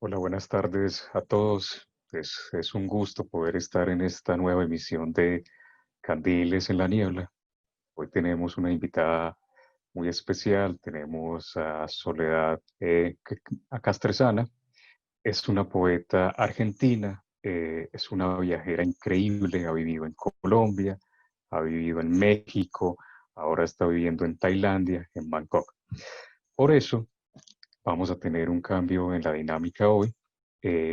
Hola, buenas tardes a todos. Es un gusto poder estar en esta nueva emisión de Candiles en la Niebla. Hoy tenemos una invitada muy especial. Tenemos a Soledad Castresana. Es una poeta argentina, es una viajera increíble. Ha vivido en Colombia, ha vivido en México, ahora está viviendo en Tailandia, en Bangkok. Por eso, vamos a tener un cambio en la dinámica hoy.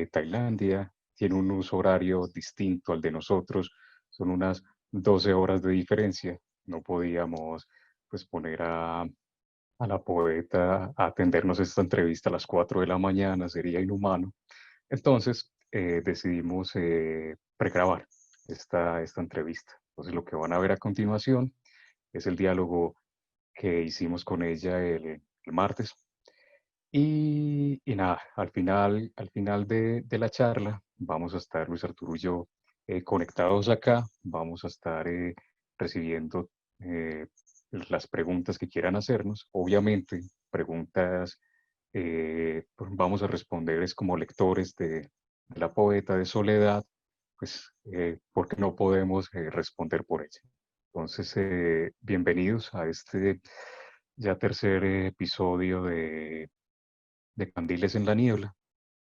Tailandia tiene un uso horario distinto al de nosotros, son unas 12 horas de diferencia. No podíamos pues poner a la poeta a atendernos esta entrevista a las 4 de la mañana, sería inhumano. Entonces decidimos pregrabar esta entrevista. Entonces lo que van a ver a continuación es el diálogo que hicimos con ella el martes y nada, al final de la charla vamos a estar Luis Arturo y yo conectados acá, vamos a estar recibiendo eh, las preguntas que quieran hacernos. Obviamente, preguntas pues vamos a responder es como lectores de la poeta de Soledad, pues porque no podemos responder por ella. Entonces, bienvenidos a este ya tercer episodio de Candiles en la Niebla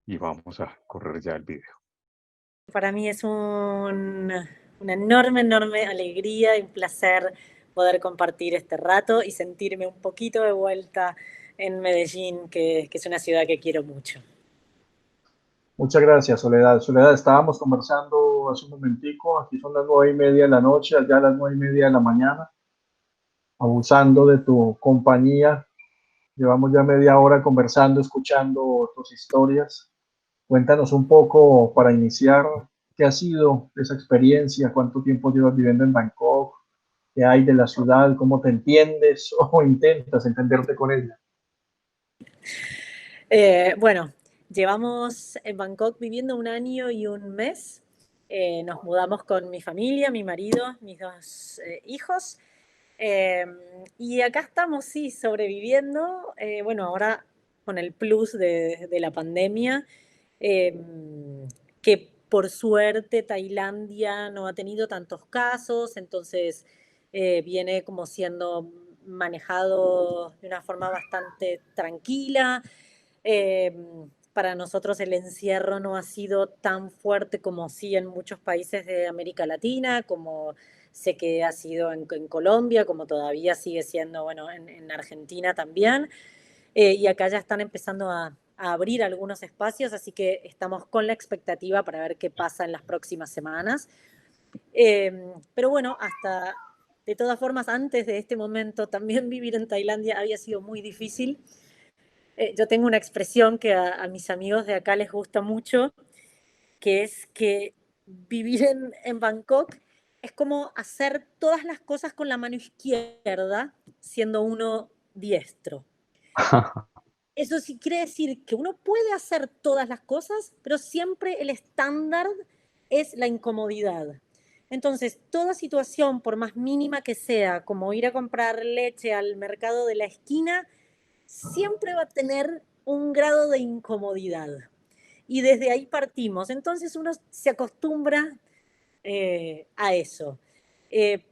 y vamos a correr ya el video. Para mí es una enorme, enorme alegría y un placer poder compartir este rato y sentirme un poquito de vuelta en Medellín, que es una ciudad que quiero mucho. Muchas gracias, Soledad. Soledad, estábamos conversando hace un momentico, aquí son las 9:30 de la noche, allá las 9:30 de la mañana, abusando de tu compañía. Llevamos ya media hora conversando, escuchando tus historias. Cuéntanos un poco para iniciar, ¿qué ha sido esa experiencia? ¿Cuánto tiempo llevas viviendo en Bangkok? ¿Qué hay de la ciudad? ¿Cómo te entiendes o intentas entenderte con ella? Bueno, llevamos en Bangkok viviendo 1 año y 1 mes. Nos mudamos con mi familia, mi marido, mis dos hijos. Eh, y acá estamos, sí, sobreviviendo. Bueno, ahora con el plus de la pandemia, eh, que por suerte Tailandia no ha tenido tantos casos, entonces viene como siendo manejado de una forma bastante tranquila. Eh, para nosotros el encierro no ha sido tan fuerte como sí en muchos países de América Latina, como sé que ha sido en Colombia, como todavía sigue siendo, bueno, en Argentina también. Y acá ya están empezando a abrir algunos espacios, así que estamos con la expectativa para ver qué pasa en las próximas semanas. Pero bueno, de todas formas, antes de este momento, también vivir en Tailandia había sido muy difícil. Yo tengo una expresión que a mis amigos de acá les gusta mucho, que es que vivir en Bangkok es como hacer todas las cosas con la mano izquierda, siendo uno diestro. Eso sí quiere decir que uno puede hacer todas las cosas, pero siempre el estándar es la incomodidad. Entonces, toda situación, por más mínima que sea, como ir a comprar leche al mercado de la esquina, siempre va a tener un grado de incomodidad. Y desde ahí partimos. Entonces uno se acostumbra a eso.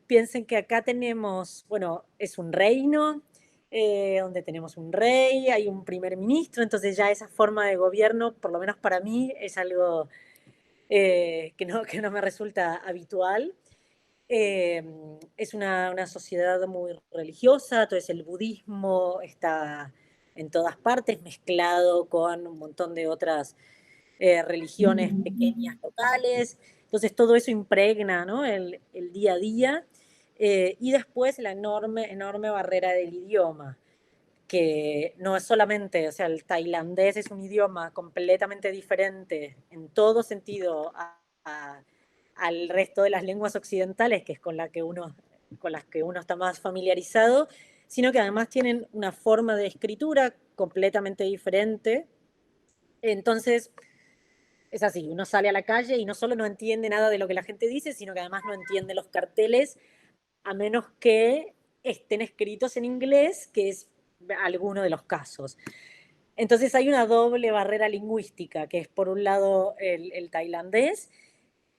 Piensen que acá tenemos, bueno, es un reino, donde tenemos un rey, hay un primer ministro, entonces ya esa forma de gobierno, por lo menos para mí, es algo que no me resulta habitual. Eh, es una sociedad muy religiosa, entonces el budismo está en todas partes, mezclado con un montón de otras religiones pequeñas locales. Entonces todo eso impregna, ¿no?, el día a día. Y después la enorme, enorme barrera del idioma, que no es solamente, o sea, el tailandés es un idioma completamente diferente en todo sentido al resto de las lenguas occidentales, que es con las que uno está más familiarizado, sino que además tienen una forma de escritura completamente diferente. Entonces, es así, uno sale a la calle y no solo no entiende nada de lo que la gente dice, sino que además no entiende los carteles, a menos que estén escritos en inglés, que es alguno de los casos. Entonces hay una doble barrera lingüística, que es por un lado el tailandés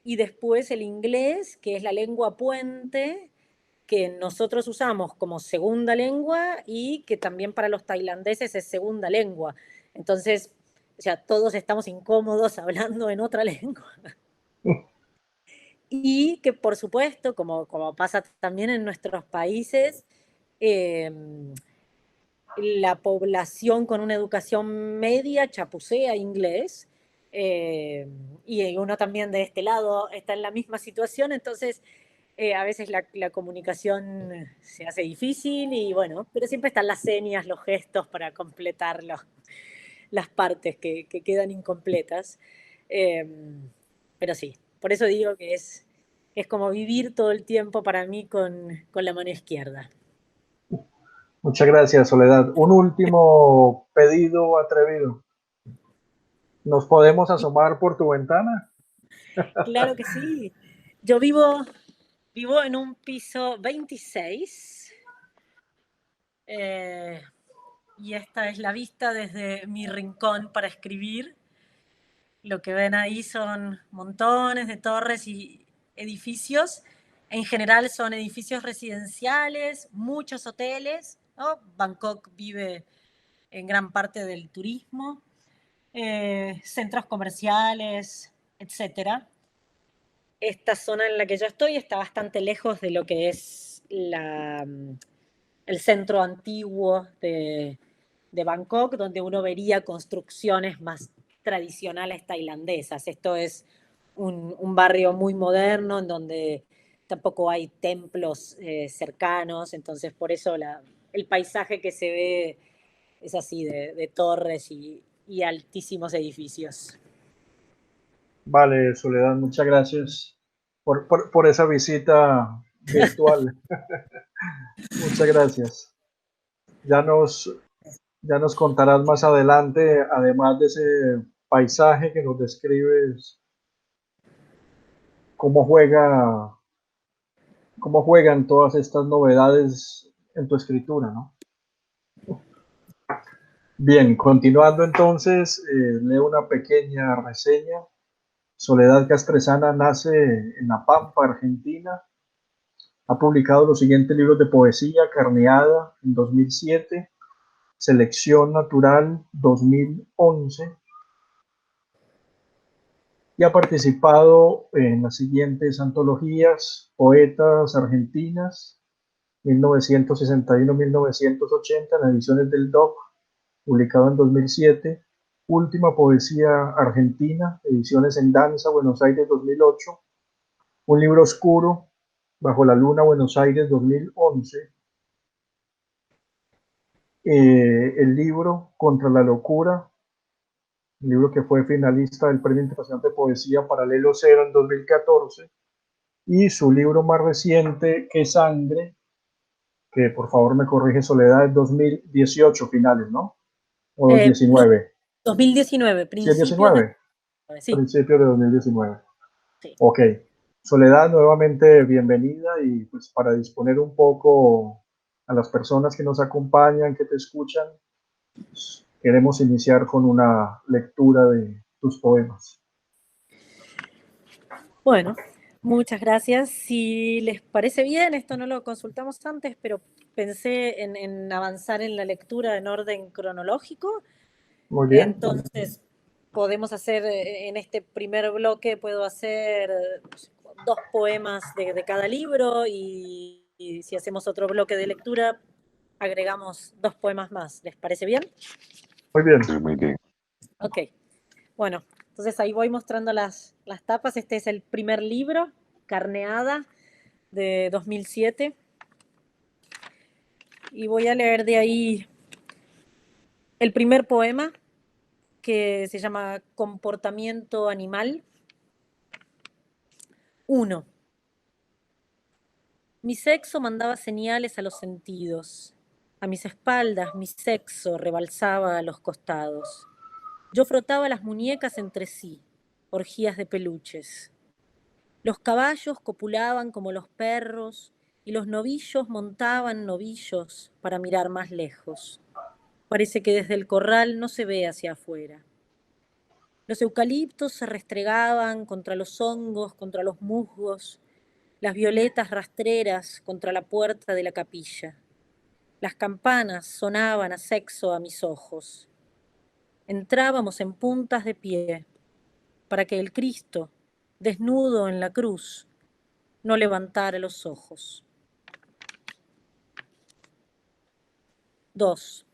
y después el inglés, que es la lengua puente que nosotros usamos como segunda lengua y que también para los tailandeses es segunda lengua. Entonces, o sea, todos estamos incómodos hablando en otra lengua. Y que por supuesto, como pasa también en nuestros países, eh, la población con una educación media chapucea inglés, y uno también de este lado está en la misma situación, entonces a veces la comunicación se hace difícil y bueno, pero siempre están las señas, los gestos para completar las partes que quedan incompletas. Eh, pero sí, por eso digo que es como vivir todo el tiempo para mí con la mano izquierda. Muchas gracias, Soledad. Un último pedido atrevido. ¿Nos podemos asomar por tu ventana? Claro que sí. Yo vivo en un piso 26, eh, y esta es la vista desde mi rincón para escribir. Lo que ven ahí son montones de torres y edificios. En general son edificios residenciales, muchos hoteles, ¿no? Bangkok vive en gran parte del turismo, centros comerciales, etcétera. Esta zona en la que yo estoy está bastante lejos de lo que es el centro antiguo de Bangkok, donde uno vería construcciones más tradicionales tailandesas. Esto es un barrio muy moderno en donde tampoco hay templos cercanos, entonces por eso el paisaje que se ve es así, de torres y altísimos edificios. Vale, Soledad, muchas gracias por esa visita virtual. Muchas gracias. Ya nos, ya nos contarás más adelante, además de ese paisaje que nos describes, cómo juega, cómo juegan todas estas novedades en tu escritura, ¿no? Bien, continuando entonces, leo una pequeña reseña. Soledad Castresana nace en La Pampa, Argentina. Ha publicado los siguientes libros de poesía: Carneada en 2007, Selección Natural 2011, y ha participado en las siguientes antologías: Poetas Argentinas, 1961-1980, en ediciones del DOC, publicado en 2007, Última Poesía Argentina, ediciones en Danza, Buenos Aires, 2008, Un libro oscuro, Bajo la Luna, Buenos Aires, 2011, el libro Contra la Locura, un libro que fue finalista del Premio Internacional de Poesía Paralelo Cero en 2014, y su libro más reciente, Qué Sangre, que por favor me corrige Soledad, es 2018 finales, ¿no? O No, 2019. 2019, ¿Sí es principios de... 19? Sí, Principios de 2019. sí. Ok. Soledad, nuevamente bienvenida, y pues para disponer un poco a las personas que nos acompañan, que te escuchan, pues, queremos iniciar con una lectura de tus poemas. Bueno, muchas gracias. Si les parece bien, esto no lo consultamos antes, pero pensé en avanzar en la lectura en orden cronológico. Muy bien. Entonces, podemos hacer en este primer bloque, puedo hacer dos poemas de cada libro y si hacemos otro bloque de lectura, agregamos dos poemas más. ¿Les parece bien? Muy bien. Sí, muy bien. Ok. Bueno, entonces ahí voy mostrando las tapas. Este es el primer libro, Carneada, de 2007. Y voy a leer de ahí el primer poema, que se llama Comportamiento Animal. 1. Mi sexo mandaba señales a los sentidos. A mis espaldas mi sexo rebalsaba a los costados. Yo frotaba las muñecas entre sí, orgías de peluches. Los caballos copulaban como los perros y los novillos montaban novillos para mirar más lejos. Parece que desde el corral no se ve hacia afuera. Los eucaliptos se restregaban contra los hongos, contra los musgos, las violetas rastreras contra la puerta de la capilla. Las campanas sonaban a sexo a mis ojos. Entrábamos en puntas de pie, para que el Cristo, desnudo en la cruz, no levantara los ojos. 2.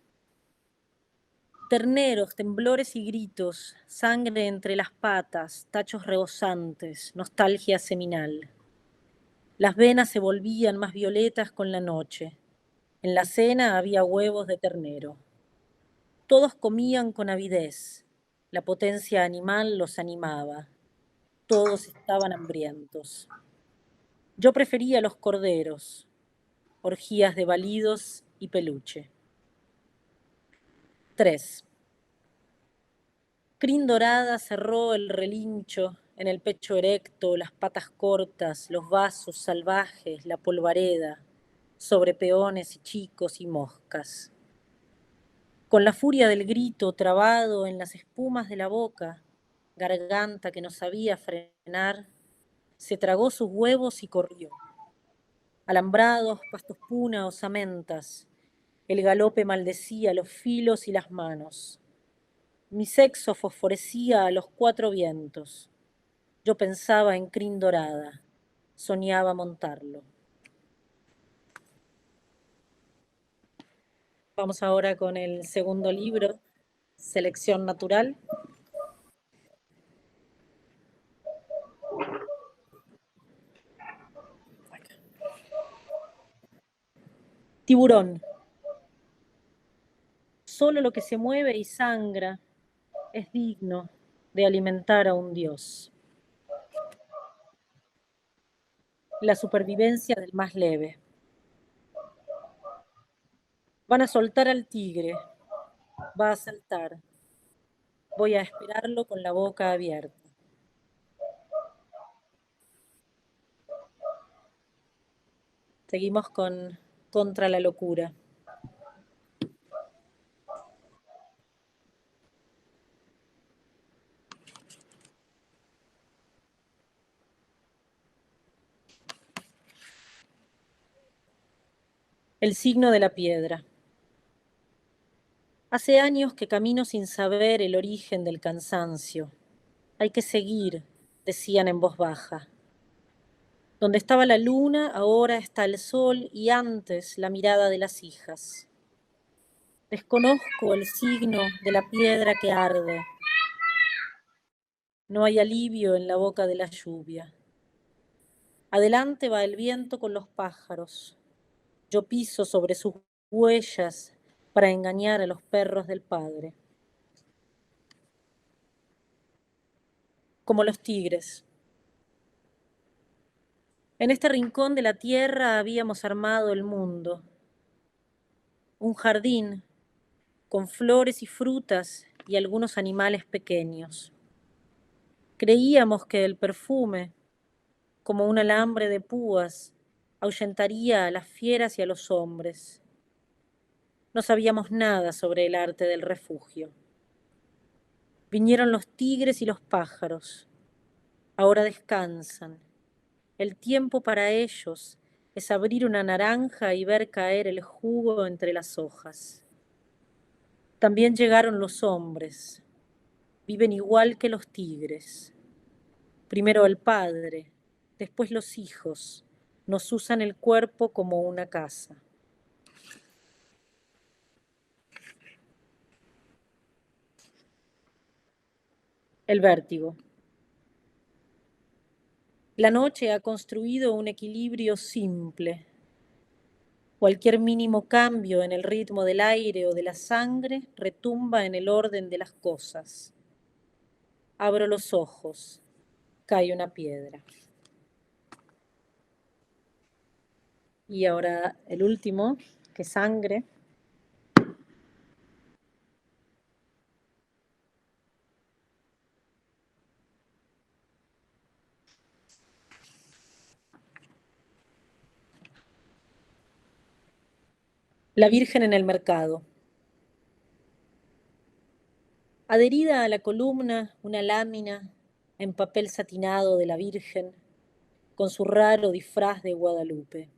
Terneros, temblores y gritos, sangre entre las patas, tachos rebosantes, nostalgia seminal. Las venas se volvían más violetas con la noche. En la cena había huevos de ternero. Todos comían con avidez. La potencia animal los animaba. Todos estaban hambrientos. Yo prefería los corderos, orgías de balidos y peluche. 3. Crin dorada cerró el relincho en el pecho erecto, las patas cortas, los vasos salvajes, la polvareda, sobre peones y chicos y moscas. Con la furia del grito trabado en las espumas de la boca, garganta que no sabía frenar, se tragó sus huevos y corrió. Alambrados, pastos puna, osamentas, el galope maldecía los filos y las manos. Mi sexo fosforecía a los 4 vientos. Yo pensaba en crin dorada, soñaba montarlo. Vamos ahora con el segundo libro, Selección Natural. Tiburón. Solo lo que se mueve y sangra es digno de alimentar a un dios. La supervivencia del más leve. Van a soltar al tigre. Va a saltar. Voy a esperarlo con la boca abierta. Seguimos con Contra la locura. El signo de la piedra. Hace años que camino sin saber el origen del cansancio. Hay que seguir, decían en voz baja. Donde estaba la luna, ahora está el sol y antes la mirada de las hijas. Desconozco el signo de la piedra que arde. No hay alivio en la boca de la lluvia. Adelante va el viento con los pájaros. Yo piso sobre sus huellas para engañar a los perros del padre. Como los tigres. En este rincón de la tierra habíamos armado el mundo. Un jardín con flores y frutas y algunos animales pequeños. Creíamos que el perfume, como un alambre de púas, ahuyentaría a las fieras y a los hombres. No sabíamos nada sobre el arte del refugio. Vinieron los tigres y los pájaros. Ahora descansan. El tiempo para ellos es abrir una naranja y ver caer el jugo entre las hojas. También llegaron los hombres. Viven igual que los tigres. Primero el padre, después los hijos. Nos usan el cuerpo como una casa. El vértigo. La noche ha construido un equilibrio simple. Cualquier mínimo cambio en el ritmo del aire o de la sangre retumba en el orden de las cosas. Abro los ojos. Cae una piedra. Y ahora el último, que sangre. La Virgen en el mercado. Adherida a la columna, una lámina en papel satinado de la Virgen, con su raro disfraz de Guadalupe.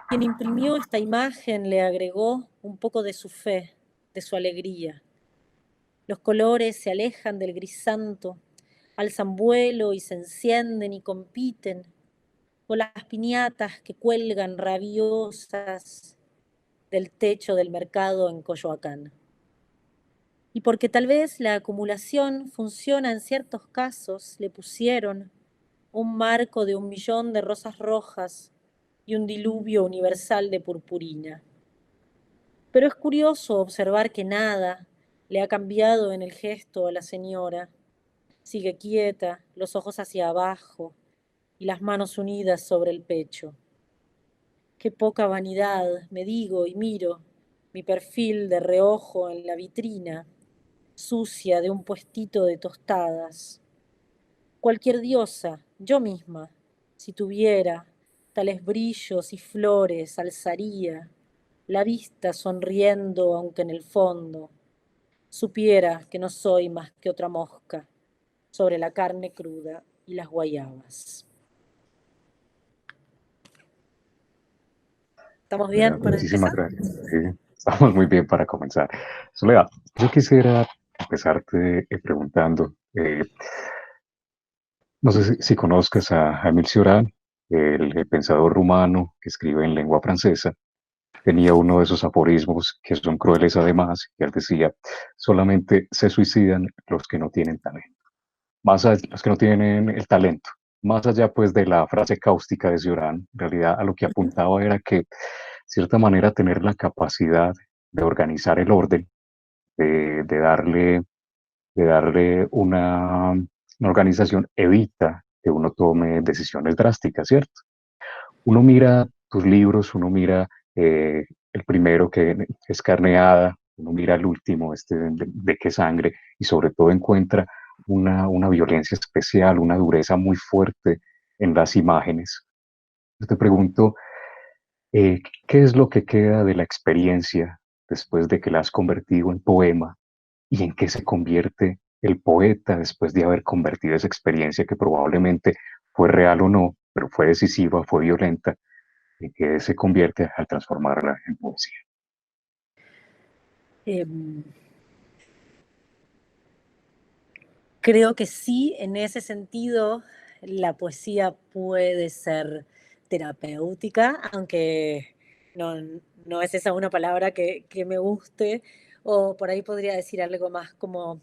Quien imprimió esta imagen le agregó un poco de su fe, de su alegría. Los colores se alejan del gris santo, alzan vuelo y se encienden y compiten con las piñatas que cuelgan rabiosas del techo del mercado en Coyoacán. Y porque tal vez la acumulación funciona en ciertos casos, le pusieron un marco de 1.000.000 de rosas rojas y un diluvio universal de purpurina. Pero es curioso observar que nada le ha cambiado en el gesto a la señora. Sigue quieta, los ojos hacia abajo y las manos unidas sobre el pecho. Qué poca vanidad, me digo y miro mi perfil de reojo en la vitrina, sucia de un puestito de tostadas. Cualquier diosa, yo misma, si tuviera tales brillos y flores, alzaría la vista sonriendo, aunque en el fondo supiera que no soy más que otra mosca sobre la carne cruda y las guayabas. ¿Estamos bien para Muchísimas empezar? gracias. Sí, estamos muy bien para comenzar. Soledad, yo quisiera empezarte preguntando, no sé si conozcas a Émile Cioran, el pensador rumano que escribe en lengua francesa. Tenía uno de esos aforismos que son crueles además, que él decía, solamente se suicidan los que no tienen talento. Más allá, los que no tienen el talento. Más allá pues de la frase cáustica de Cioran, en realidad a lo que apuntaba era que, de cierta manera, tener la capacidad de organizar el orden, de darle, una organización, evita que uno tome decisiones drásticas, ¿cierto? Uno mira tus libros, uno mira el primero que es Carneada, uno mira el último, de Qué sangre, y sobre todo encuentra una violencia especial, una dureza muy fuerte en las imágenes. Yo te pregunto, ¿qué es lo que queda de la experiencia después de que la has convertido en poema y en qué se convierte el poeta después de haber convertido esa experiencia que probablemente fue real o no, pero fue decisiva, fue violenta, en qué se convierte al transformarla en poesía? Em, Creo que sí, en ese sentido, la poesía puede ser terapéutica, aunque no, no es esa una palabra que me guste, o por ahí podría decir algo más como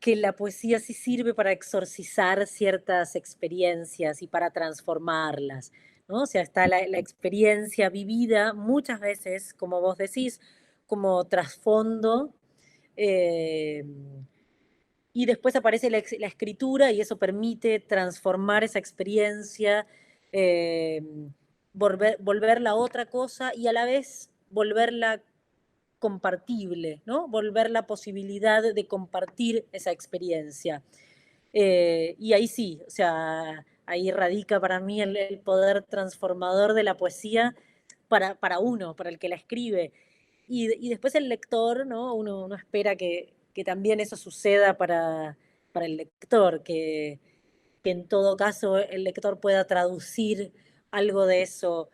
que la poesía sí sirve para exorcizar ciertas experiencias y para transformarlas, ¿no? O sea, está la experiencia vivida muchas veces, como vos decís, como trasfondo. eh, y después aparece la escritura y eso permite transformar esa experiencia, eh, volverla otra cosa y a la vez volverla compartible, ¿no? Volver la posibilidad de compartir esa experiencia. Y ahí sí, o sea, ahí radica para mí el poder transformador de la poesía para uno, para el que la escribe. Y después el lector, ¿no? Uno espera que también eso suceda para el lector, que en todo caso el lector pueda traducir algo de eso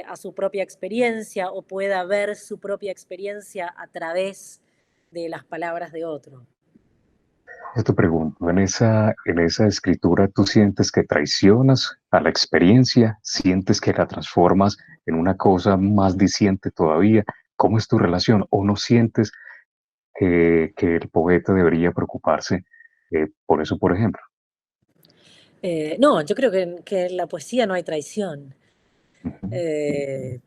a su propia experiencia o pueda ver su propia experiencia a través de las palabras de otro. Yo te pregunto, en esa escritura, ¿tú sientes que traicionas a la experiencia? ¿Sientes que la transformas en una cosa más diciente todavía? ¿Cómo es tu relación? ¿O no sientes que el poeta debería preocuparse por eso, por ejemplo? No, yo creo que en la poesía no hay traición, Ujú. eh,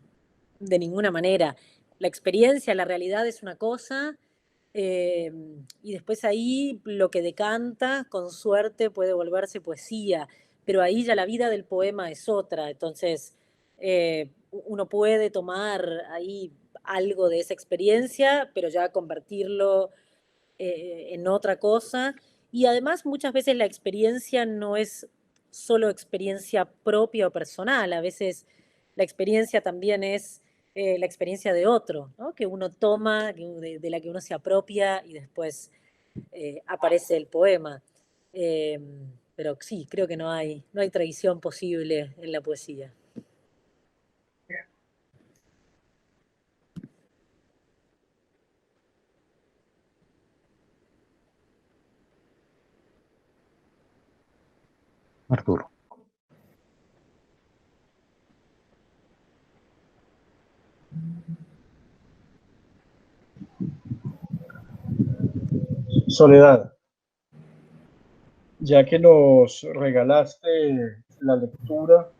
de ninguna manera. La experiencia, la realidad es una cosa, eh, y después ahí lo que decanta, con suerte, puede volverse poesía, pero ahí ya la vida del poema es otra, entonces uno puede tomar ahí algo de esa experiencia, pero ya convertirlo en otra cosa. Y además muchas veces la experiencia no es solo experiencia propia o personal, a veces la experiencia también es la experiencia de otro, ¿no? Que uno toma, de la que uno se apropia y después aparece el poema. Pero sí, creo que no hay tradición posible en la poesía. Arturo. Soledad, ya que nos regalaste la lectura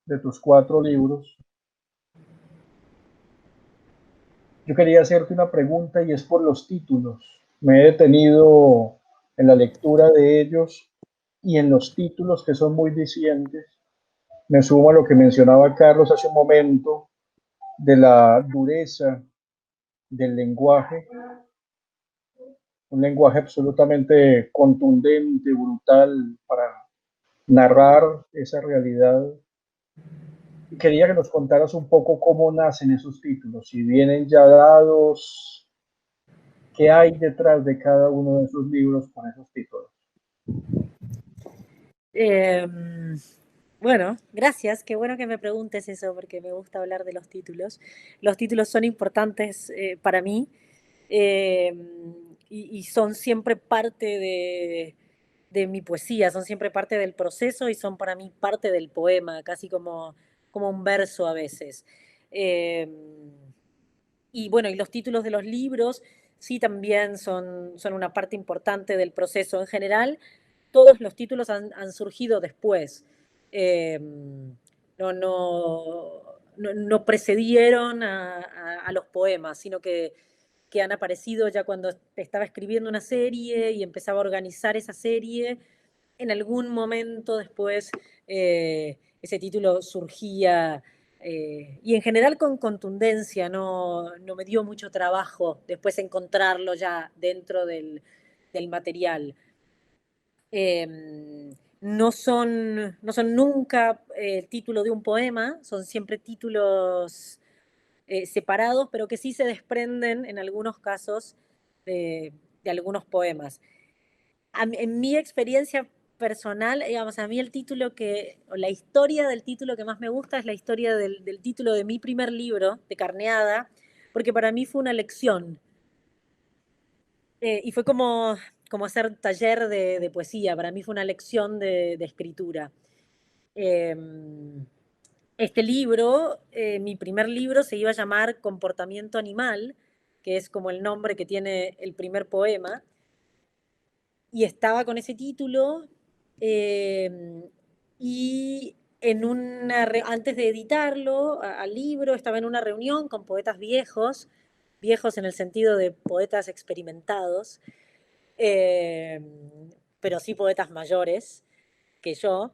de tus 4 libros, yo quería hacerte una pregunta y es por los títulos. Me he detenido en la lectura de ellos y en los títulos que son muy dicientes. Me sumo a lo que mencionaba Carlos hace un momento de la dureza del lenguaje, un lenguaje absolutamente contundente, brutal para narrar esa realidad. Y quería que nos contaras un poco cómo nacen esos títulos, si vienen ya dados, qué hay detrás de cada uno de esos libros con esos títulos. Bueno, gracias. Qué bueno que me preguntes eso porque me gusta hablar de los títulos. Los títulos son importantes para mí eh, y son siempre parte de mi poesía, son siempre parte del proceso y son para mí parte del poema, casi como un verso a veces. Eh, y bueno, y los títulos de los libros sí también son una parte importante del proceso en general. Todos los títulos han surgido después. Eh, no precedieron a los poemas, sino que han aparecido ya cuando estaba escribiendo una serie y empezaba a organizar esa serie. En algún momento después ese título surgía y en general con contundencia, no me dio mucho trabajo después encontrarlo ya dentro del material. No son nunca el título de un poema, son siempre títulos separados, pero que sí se desprenden en algunos casos de algunos poemas. En mi experiencia personal, digamos, a mí el título o la historia del título que más me gusta es la historia del título de mi primer libro, de Carneada, porque para mí fue una lección. Y fue como hacer taller de poesía, para mí fue una lección de escritura. Eh, este libro, mi primer libro, se iba a llamar Comportamiento Animal, que es como el nombre que tiene el primer poema, y estaba con ese título, y antes de editarlo al libro, estaba en una reunión con poetas viejos, viejos en el sentido de poetas experimentados, eh, pero sí poetas mayores que yo.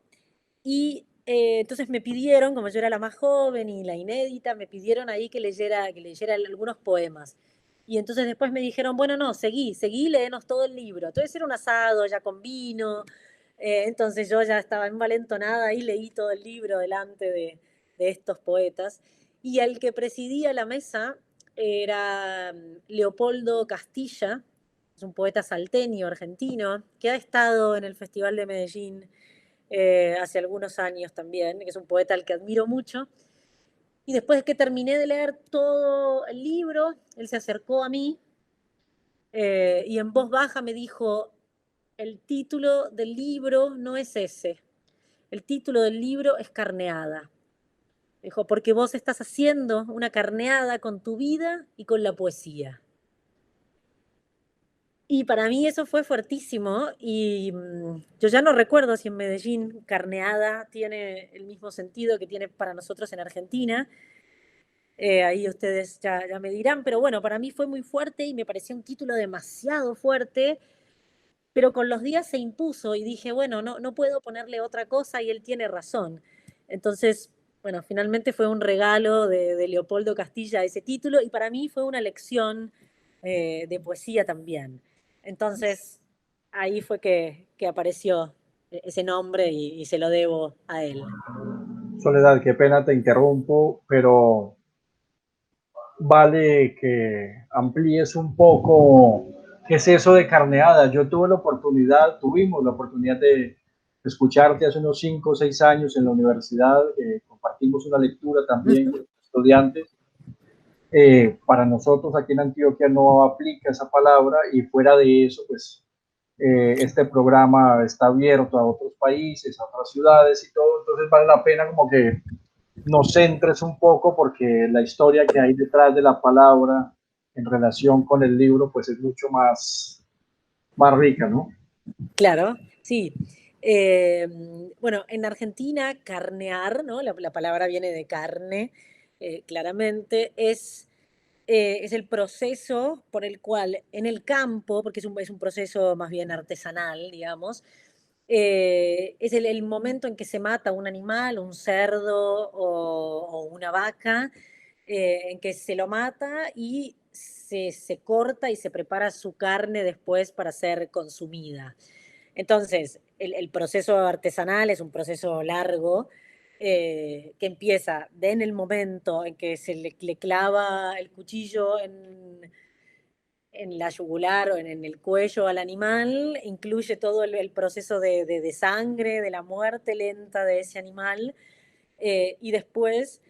Y entonces me pidieron, como yo era la más joven y la inédita, me pidieron ahí que leyera algunos poemas. Y entonces después me dijeron, bueno, no, seguí, léenos todo el libro. Entonces era un asado ya con vino. Entonces yo ya estaba envalentonada y leí todo el libro delante de estos poetas. Y el que presidía la mesa era Leopoldo Castilla, es un poeta salteño, argentino, que ha estado en el Festival de Medellín hace algunos años también, que es un poeta al que admiro mucho. Y después de que terminé de leer todo el libro, él se acercó a mí y en voz baja me dijo, el título del libro no es ese, el título del libro es Carneada. Dijo, porque vos estás haciendo una carneada con tu vida y con la poesía. Y para mí eso fue fuertísimo y yo ya no recuerdo si en Medellín carneada tiene el mismo sentido que tiene para nosotros en Argentina. Ahí ustedes ya me dirán, pero bueno, para mí fue muy fuerte y me pareció un título demasiado fuerte, pero con los días se impuso y dije, bueno, no puedo ponerle otra cosa y él tiene razón. Entonces, bueno, finalmente fue un regalo de Leopoldo Castilla ese título y para mí fue una lección de poesía también. Entonces, ahí fue que apareció ese nombre y se lo debo a él. Soledad, qué pena te interrumpo, pero vale que amplíes un poco qué es eso de carneada. Yo tuvimos la oportunidad de escucharte hace unos 5 o 6 años en la universidad, compartimos una lectura también con estudiantes. Para nosotros aquí en Antioquia no aplica esa palabra y fuera de eso, pues este programa está abierto a otros países, a otras ciudades y todo, entonces vale la pena como que nos centres un poco porque la historia que hay detrás de la palabra en relación con el libro pues es mucho más rica, ¿no? Claro, sí. Bueno, en Argentina, carnear, ¿no? La palabra viene de carne, claramente, es el proceso por el cual en el campo, porque es un proceso más bien artesanal, digamos, es el momento en que se mata un animal, un cerdo o una vaca, en que se lo mata y se corta y se prepara su carne después para ser consumida. Entonces, el proceso artesanal es un proceso largo que empieza en el momento en que se le clava el cuchillo en la yugular o en el cuello al animal, incluye todo el proceso de sangre, de la muerte lenta de ese animal, y después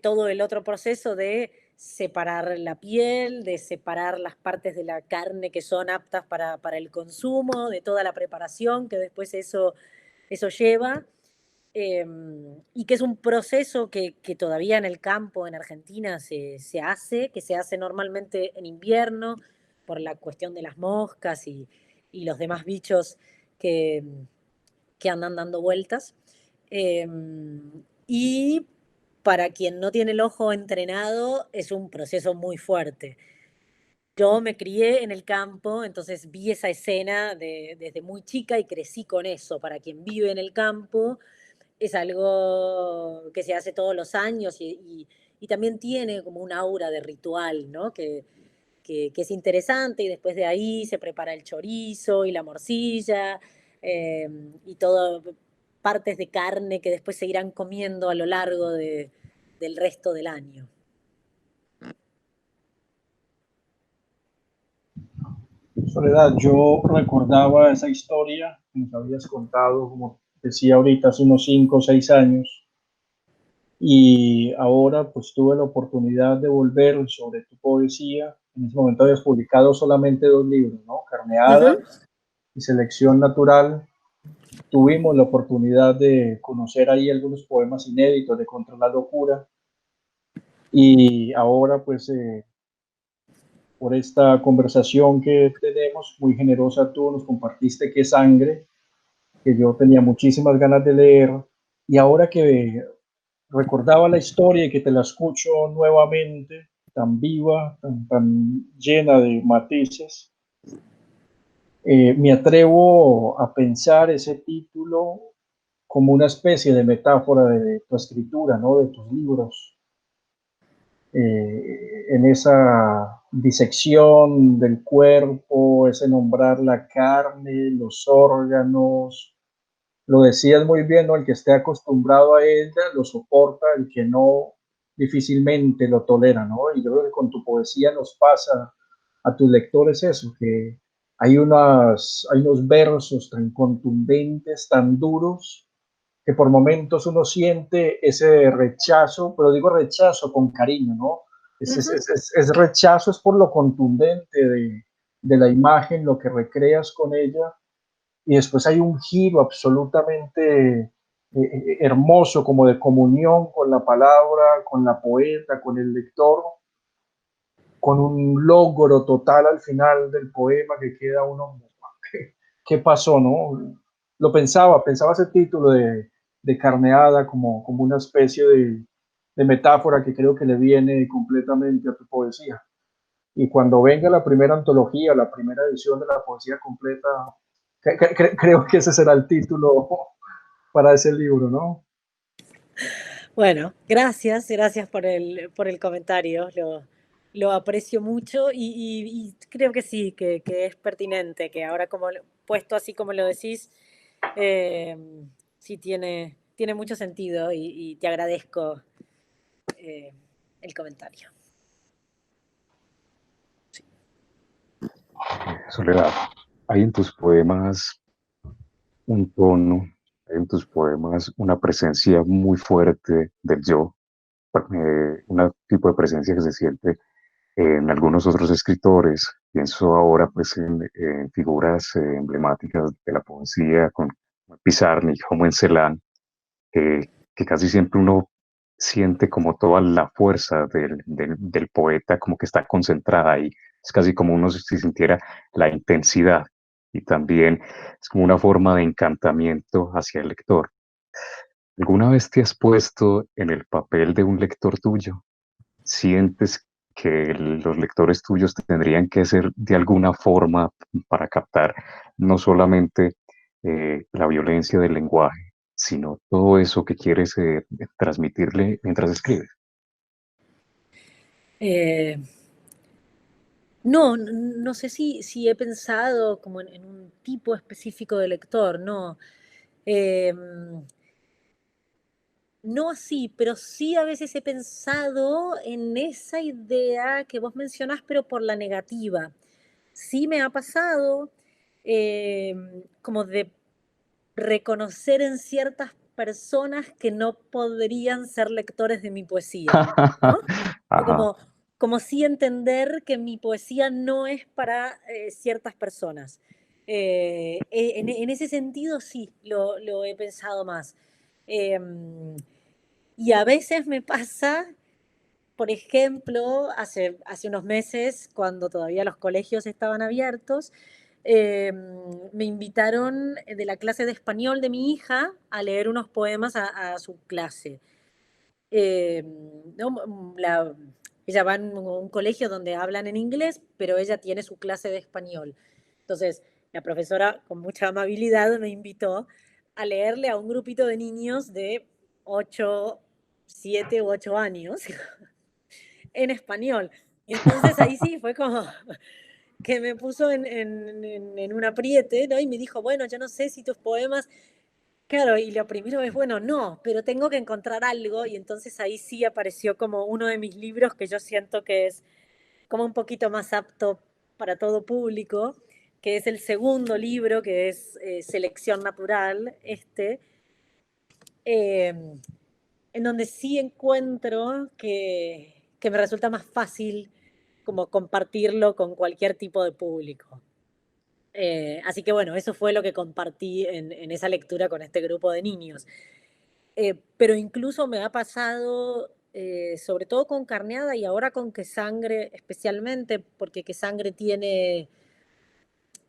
todo el otro proceso de separar la piel, de separar las partes de la carne que son aptas para el consumo, de toda la preparación que después eso lleva, y que es un proceso que todavía en el campo en Argentina se hace, que se hace normalmente en invierno por la cuestión de las moscas y los demás bichos que, que andan dando vueltas. Eh, y para quien no tiene el ojo entrenado, es un proceso muy fuerte. Yo me crié en el campo, entonces vi esa escena desde muy chica y crecí con eso. Para quien vive en el campo, es algo que se hace todos los años y también tiene como un aura de ritual, ¿no? Que es interesante y después de ahí se prepara el chorizo y la morcilla eh, y todo partes de carne que después se irán comiendo a lo largo del resto del año. Soledad, yo recordaba esa historia que nos habías contado, como decía ahorita, hace unos 5 o 6 años, y ahora pues tuve la oportunidad de volver sobre tu poesía. En ese momento habías publicado solamente 2 libros, ¿no? Uh Carneada -huh. y Selección Natural. Tuvimos la oportunidad de conocer ahí algunos poemas inéditos de Contra la Locura y ahora pues por esta conversación que tenemos, muy generosa tú, nos compartiste Qué Sangre, que yo tenía muchísimas ganas de leer y ahora que recordaba la historia y que te la escucho nuevamente, tan viva, tan llena de matices, me atrevo a pensar ese título como una especie de metáfora de tu escritura, ¿no? De tus libros, en esa disección del cuerpo, ese nombrar la carne, los órganos. Lo decías muy bien, ¿no? El que esté acostumbrado a ella lo soporta, el que no difícilmente lo tolera, ¿no? Y yo creo que con tu poesía nos pasa a tus lectores eso, que hay unos versos tan contundentes, tan duros, que por momentos uno siente ese rechazo, pero digo rechazo con cariño, ¿no? Uh -huh. Es rechazo, es por lo contundente de la imagen, lo que recreas con ella, y después hay un giro absolutamente hermoso, como de comunión con la palabra, con la poeta, con el lector, con un logro total al final del poema que queda uno, ¿qué pasó, no? Lo pensaba ese título de Carneada como una especie de metáfora que creo que le viene completamente a tu poesía. Y cuando venga la primera antología, la primera edición de la poesía completa, creo que ese será el título para ese libro, ¿no? Bueno, gracias por el comentario, lo aprecio mucho y creo que sí, que es pertinente, que ahora como puesto así como lo decís, eh, sí tiene mucho sentido y te agradezco eh, el comentario. Soledad, hay en tus poemas un tono, hay en tus poemas una presencia muy fuerte del yo, un tipo de presencia que se siente en algunos otros escritores. Pienso ahora pues en figuras emblemáticas de la poesía, con Pizarnik, como en Celan, que casi siempre uno siente como toda la fuerza del poeta como que está concentrada ahí. Es casi como uno si sintiera la intensidad y también es como una forma de encantamiento hacia el lector. ¿Alguna vez te has puesto en el papel de un lector tuyo? ¿Sientes que los lectores tuyos tendrían que ser de alguna forma para captar no solamente la violencia del lenguaje, sino todo eso que quieres transmitirle mientras escribes? Eh, no, no sé si he pensado como en un tipo específico de lector, no. Em, no así, pero sí a veces he pensado en esa idea que vos mencionás, pero por la negativa. Sí me ha pasado como de reconocer en ciertas personas que no podrían ser lectores de mi poesía, ¿no? Ajá. Como, como sí entender que mi poesía no es para ciertas personas. En ese sentido sí, lo he pensado más. Em, y a veces me pasa, por ejemplo, hace unos meses, cuando todavía los colegios estaban abiertos, eh, me invitaron de la clase de español de mi hija a leer unos poemas a su clase. Eh, no, ella va en un colegio donde hablan en inglés, pero ella tiene su clase de español. Entonces, la profesora, con mucha amabilidad, me invitó a leerle a un grupito de niños de 8, 7 u 8 años en español. Y entonces ahí sí fue como que me puso en un apriete, ¿no? Y me dijo, bueno, yo no sé si tus poemas. Claro, y lo primero es, bueno, no, pero tengo que encontrar algo y entonces ahí sí apareció como uno de mis libros que yo siento que es como un poquito más apto para todo público, que es el segundo libro, que es Selección Natural, eh, en donde sí encuentro que me resulta más fácil como compartirlo con cualquier tipo de público. Así que bueno, eso fue lo que compartí en esa lectura con este grupo de niños. Pero incluso me ha pasado, sobre todo con Carneada y ahora con Que Sangre especialmente, porque Que Sangre tiene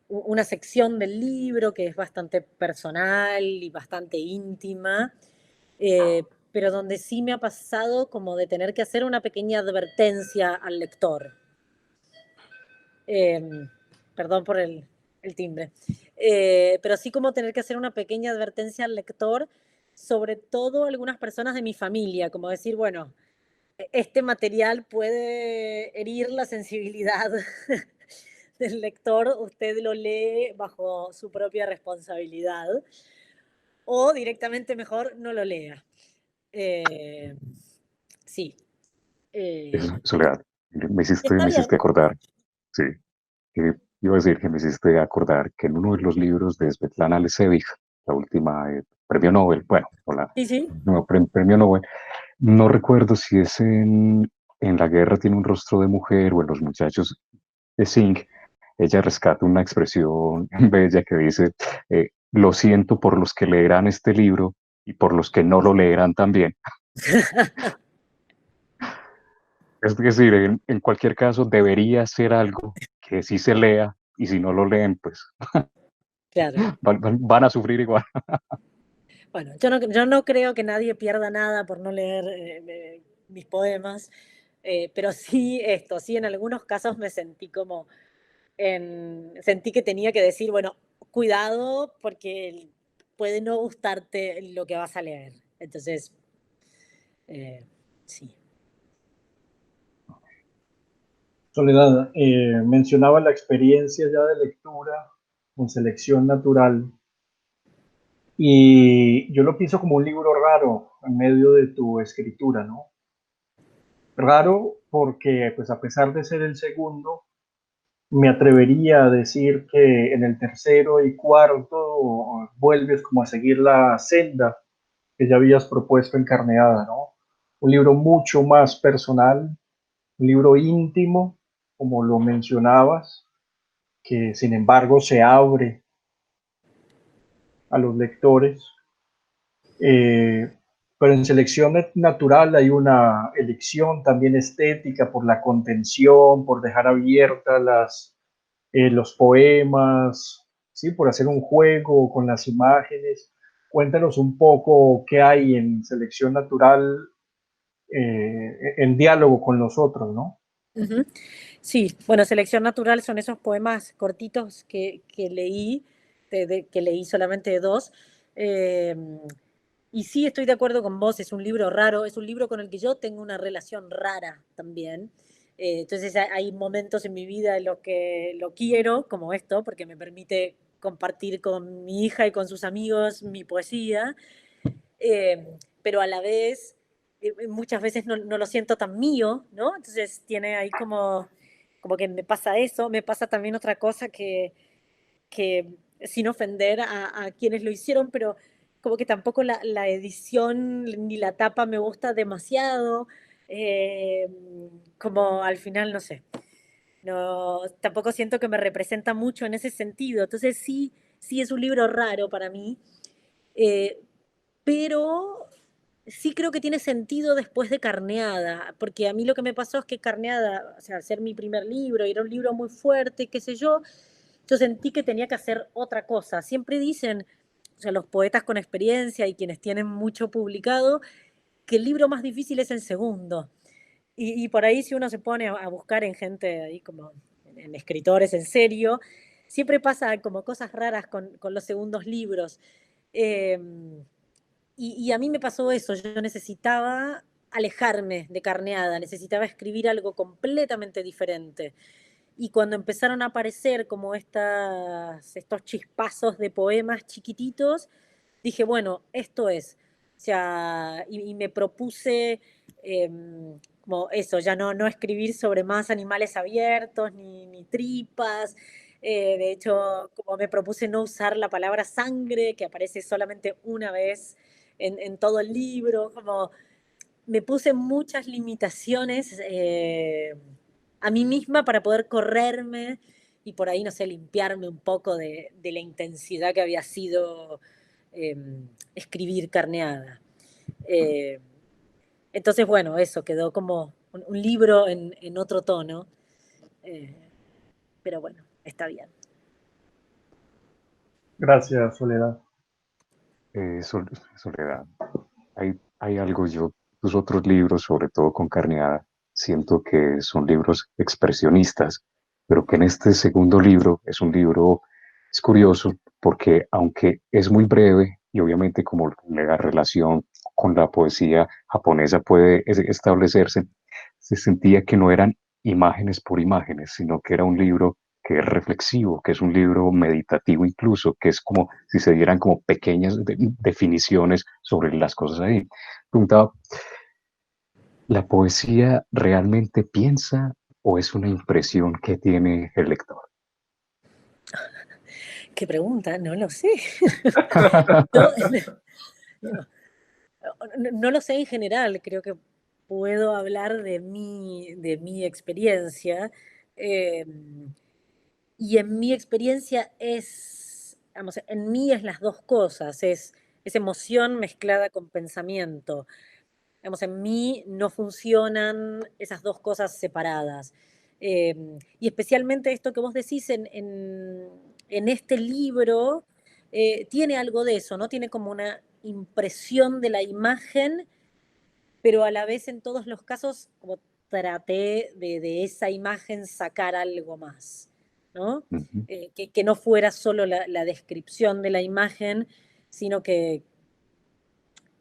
una sección del libro que es bastante personal y bastante íntima, pero donde sí me ha pasado como de tener que hacer una pequeña advertencia al lector. Eh, Perdón por el timbre. Pero sí como tener que hacer una pequeña advertencia al lector, sobre todo algunas personas de mi familia, como decir, bueno, este material puede herir la sensibilidad del lector, usted lo lee bajo su propia responsabilidad, o directamente mejor no lo lea. Eh, sí. Eh, Soledad, Está me bien. hiciste acordar, sí, iba a decir que me hiciste acordar que en uno de los libros de Svetlana Alexievich, la última premio Nobel, bueno, o la, Sí, sí. no, premio Nobel, no recuerdo si es en La guerra tiene un rostro de mujer o en Los muchachos de Sing, ella rescata una expresión bella que dice, lo siento por los que leerán este libro y por los que no lo leerán también. Es decir, en cualquier caso debería ser algo que sí se lea y si no lo leen, pues Claro. van a sufrir igual. Bueno, yo no creo que nadie pierda nada por no leer mis poemas, pero sí esto, sí en algunos casos me sentí como sentí que tenía que decir, bueno, cuidado porque puede no gustarte lo que vas a leer. Entonces, eh, sí. Soledad, mencionaba la experiencia ya de lectura con selección natural y yo lo pienso como un libro raro en medio de tu escritura, ¿no? Raro porque, pues a pesar de ser el segundo, Me atrevería a decir que en el tercero y cuarto vuelves como a seguir la senda que ya habías propuesto en Carneada, ¿no? Un libro mucho más personal, un libro íntimo, como lo mencionabas, que sin embargo se abre a los lectores. Eh, pero en selección natural hay una elección también estética por la contención, por dejar abiertas los poemas, ¿sí? Por hacer un juego con las imágenes. Cuéntanos un poco qué hay en selección natural en diálogo con los otros, ¿no? Ujú. Sí, bueno, Selección Natural son esos poemas cortitos que leí, que leí solamente dos. eh, y sí, estoy de acuerdo con vos, es un libro raro, es un libro con el que yo tengo una relación rara también. Entonces hay momentos en mi vida en los que lo quiero, como esto, porque me permite compartir con mi hija y con sus amigos mi poesía, pero a la vez muchas veces no lo siento tan mío, ¿no? Entonces tiene ahí como que me pasa eso, me pasa también otra cosa que sin ofender a quienes lo hicieron, pero como que tampoco la edición ni la tapa me gusta demasiado, eh, como al final, no sé, no, tampoco siento que me representa mucho en ese sentido, entonces sí, sí es un libro raro para mí, eh, pero sí creo que tiene sentido después de Carneada, porque a mí lo que me pasó es que Carneada, o sea, al ser mi primer libro, y era un libro muy fuerte, qué sé yo sentí que tenía que hacer otra cosa. Siempre dicen, o sea, los poetas con experiencia y quienes tienen mucho publicado, que el libro más difícil es el segundo. Y por ahí si uno se pone a buscar en gente ahí como en escritores en serio, siempre pasa como cosas raras con los segundos libros. Eh, y a mí me pasó eso, yo necesitaba alejarme de Carneada, necesitaba escribir algo completamente diferente. Y cuando empezaron a aparecer como estos chispazos de poemas chiquititos, dije, bueno, esto es. O sea, y me propuse como eso, ya no escribir sobre más animales abiertos, ni tripas. De hecho, como me propuse no usar la palabra sangre, que aparece solamente una vez en todo el libro, como me puse muchas limitaciones a mí misma para poder correrme y por ahí, no sé, limpiarme un poco de la intensidad que había sido eh, escribir Carneada. Eh, entonces, bueno, eso quedó como un libro en otro tono, eh, pero bueno, está bien. Gracias, Soledad. Soledad, hay algo yo, tus otros libros, sobre todo con Carneada, siento que son libros expresionistas, pero que en este segundo libro es un libro, es curioso, porque aunque es muy breve y obviamente como la relación con la poesía japonesa puede establecerse, se sentía que no eran imágenes por imágenes, sino que era un libro que es reflexivo, que es un libro meditativo incluso, que es como si se dieran como pequeñas definiciones sobre las cosas ahí. Preguntaba, ¿la poesía realmente piensa o es una impresión que tiene el lector? ¿Qué pregunta? No lo sé. No, no, no lo sé en general, creo que puedo hablar de mi experiencia. eh, y en mi experiencia es, vamos, en mí es las dos cosas, es emoción mezclada con pensamiento. Digamos, en mí no funcionan esas dos cosas separadas. Eh, y especialmente esto que vos decís en este libro, tiene algo de eso, ¿no? Tiene como una impresión de la imagen, pero a la vez en todos los casos como traté de esa imagen sacar algo más, ¿no? Ujú. Que no fuera solo la descripción de la imagen, sino que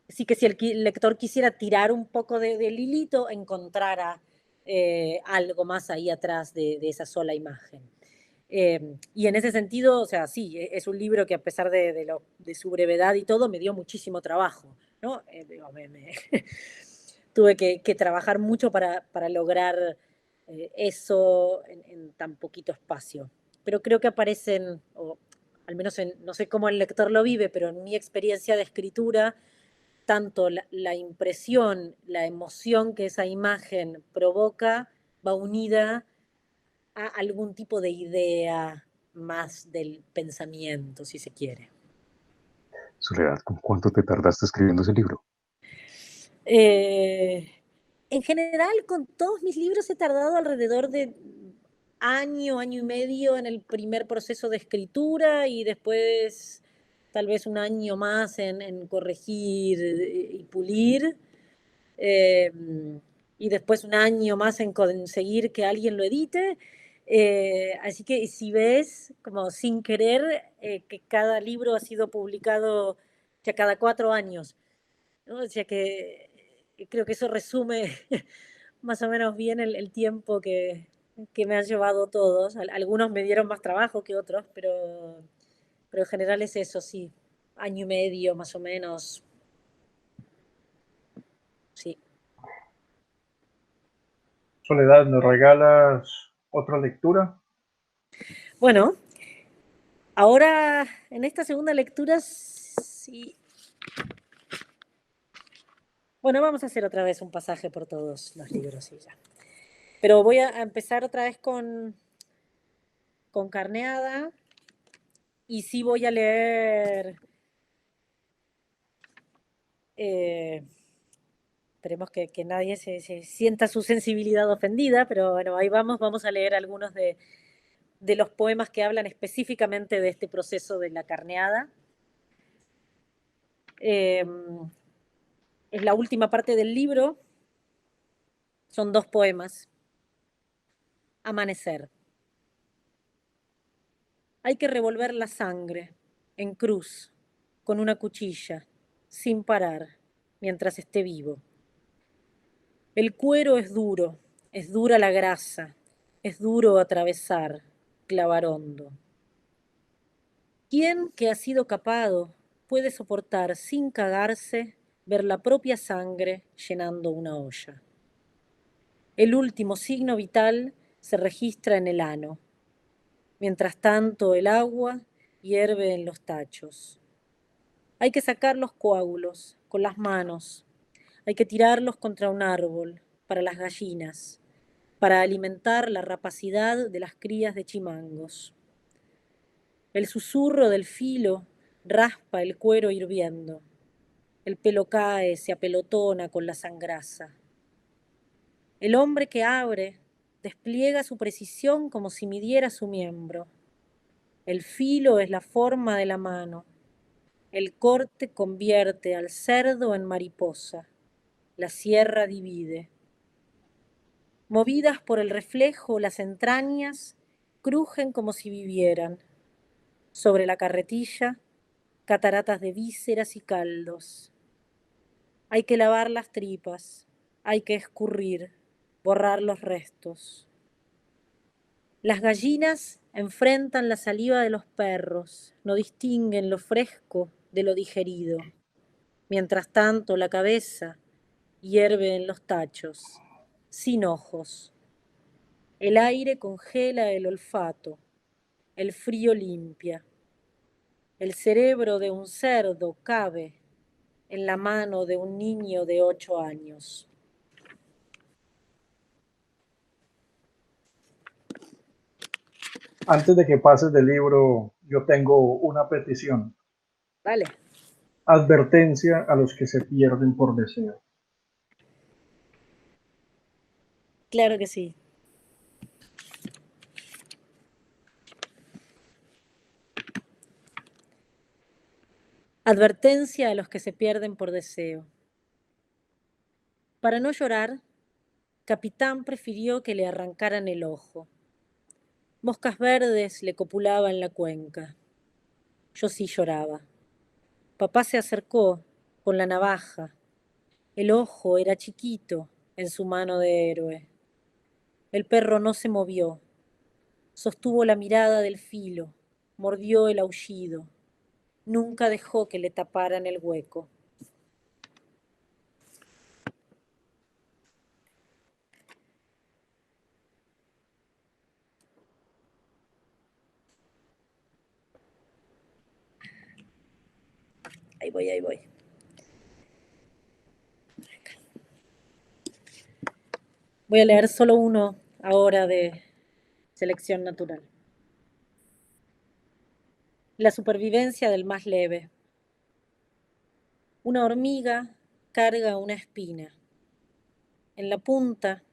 sí que si el lector quisiera tirar un poco del hilito, encontrara algo más ahí atrás de esa sola imagen. Y en ese sentido, o sea, sí, es un libro que a pesar de su brevedad y todo, me dio muchísimo trabajo, ¿no? Digo, tuve que trabajar mucho para lograr eso en tan poquito espacio. Pero creo que aparecen, o al menos no sé cómo el lector lo vive, pero en mi experiencia de escritura, tanto la impresión, la emoción que esa imagen provoca va unida a algún tipo de idea más del pensamiento, si se quiere. Soledad, ¿con cuánto te tardaste escribiendo ese libro? En general, con todos mis libros he tardado alrededor de año, año y medio en el primer proceso de escritura y después tal vez un año más en corregir y pulir. eh, y después un año más en conseguir que alguien lo edite. Así que si ves, como sin querer, que cada libro ha sido publicado ya cada 4 años, ¿no? O sea que creo que eso resume más o menos bien el tiempo que me han llevado todos. Algunos me dieron más trabajo que otros, pero en general es eso, sí. Año y medio más o menos, sí. Soledad, ¿nos regalas otra lectura? Bueno, ahora en esta segunda lectura, sí. Bueno, vamos a hacer otra vez un pasaje por todos los libros y ya. Pero voy a empezar otra vez con Carneada y sí voy a leer. Esperemos que nadie se sienta su sensibilidad ofendida, pero bueno, ahí vamos a leer algunos de los poemas que hablan específicamente de este proceso de la carneada. Es la última parte del libro, son 2 poemas. Amanecer. Hay que revolver la sangre en cruz, con una cuchilla, sin parar, mientras esté vivo. El cuero es dura la grasa, es duro atravesar, clavar hondo. ¿Quién que ha sido capado puede soportar sin cagarse ver la propia sangre llenando una olla? El último signo vital se registra en el ano. Mientras tanto, el agua hierve en los tachos. Hay que sacar los coágulos con las manos. Hay que tirarlos contra un árbol para las gallinas, para alimentar la rapacidad de las crías de chimangos. El susurro del filo raspa el cuero hirviendo. El pelo cae, se apelotona con la sangrasa. El hombre que abre despliega su precisión como si midiera su miembro. El filo es la forma de la mano. El corte convierte al cerdo en mariposa. La sierra divide. Movidas por el reflejo, las entrañas crujen como si vivieran. Sobre la carretilla, cataratas de vísceras y caldos. Hay que lavar las tripas, hay que escurrir, borrar los restos. Las gallinas enfrentan la saliva de los perros, no distinguen lo fresco de lo digerido. Mientras tanto, la cabeza hierve en los tachos, sin ojos. El aire congela el olfato, el frío limpia. El cerebro de un cerdo cabe en la mano de un niño de 8 años. Antes de que pases del libro, yo tengo una petición. Vale. Advertencia a los que se pierden por deseo. Claro que sí. Advertencia a los que se pierden por deseo. Para no llorar, Capitán prefirió que le arrancaran el ojo. Moscas verdes le copulaban la cuenca. Yo sí lloraba. Papá se acercó con la navaja. El ojo era chiquito en su mano de héroe. El perro no se movió. Sostuvo la mirada del filo. Mordió el aullido. Nunca dejó que le taparan el hueco. voy. Voy a leer solo uno ahora de selección natural. La supervivencia del más leve. Una hormiga carga una espina. En la punta,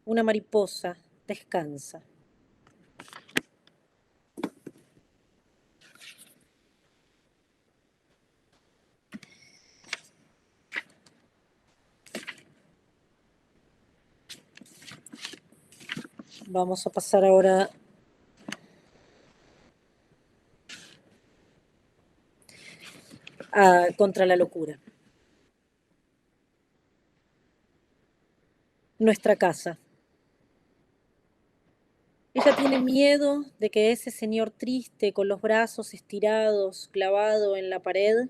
una mariposa descansa. Vamos a pasar ahora a Contra la locura. Nuestra casa. Ella tiene miedo de que ese señor triste, con los brazos estirados, clavado en la pared,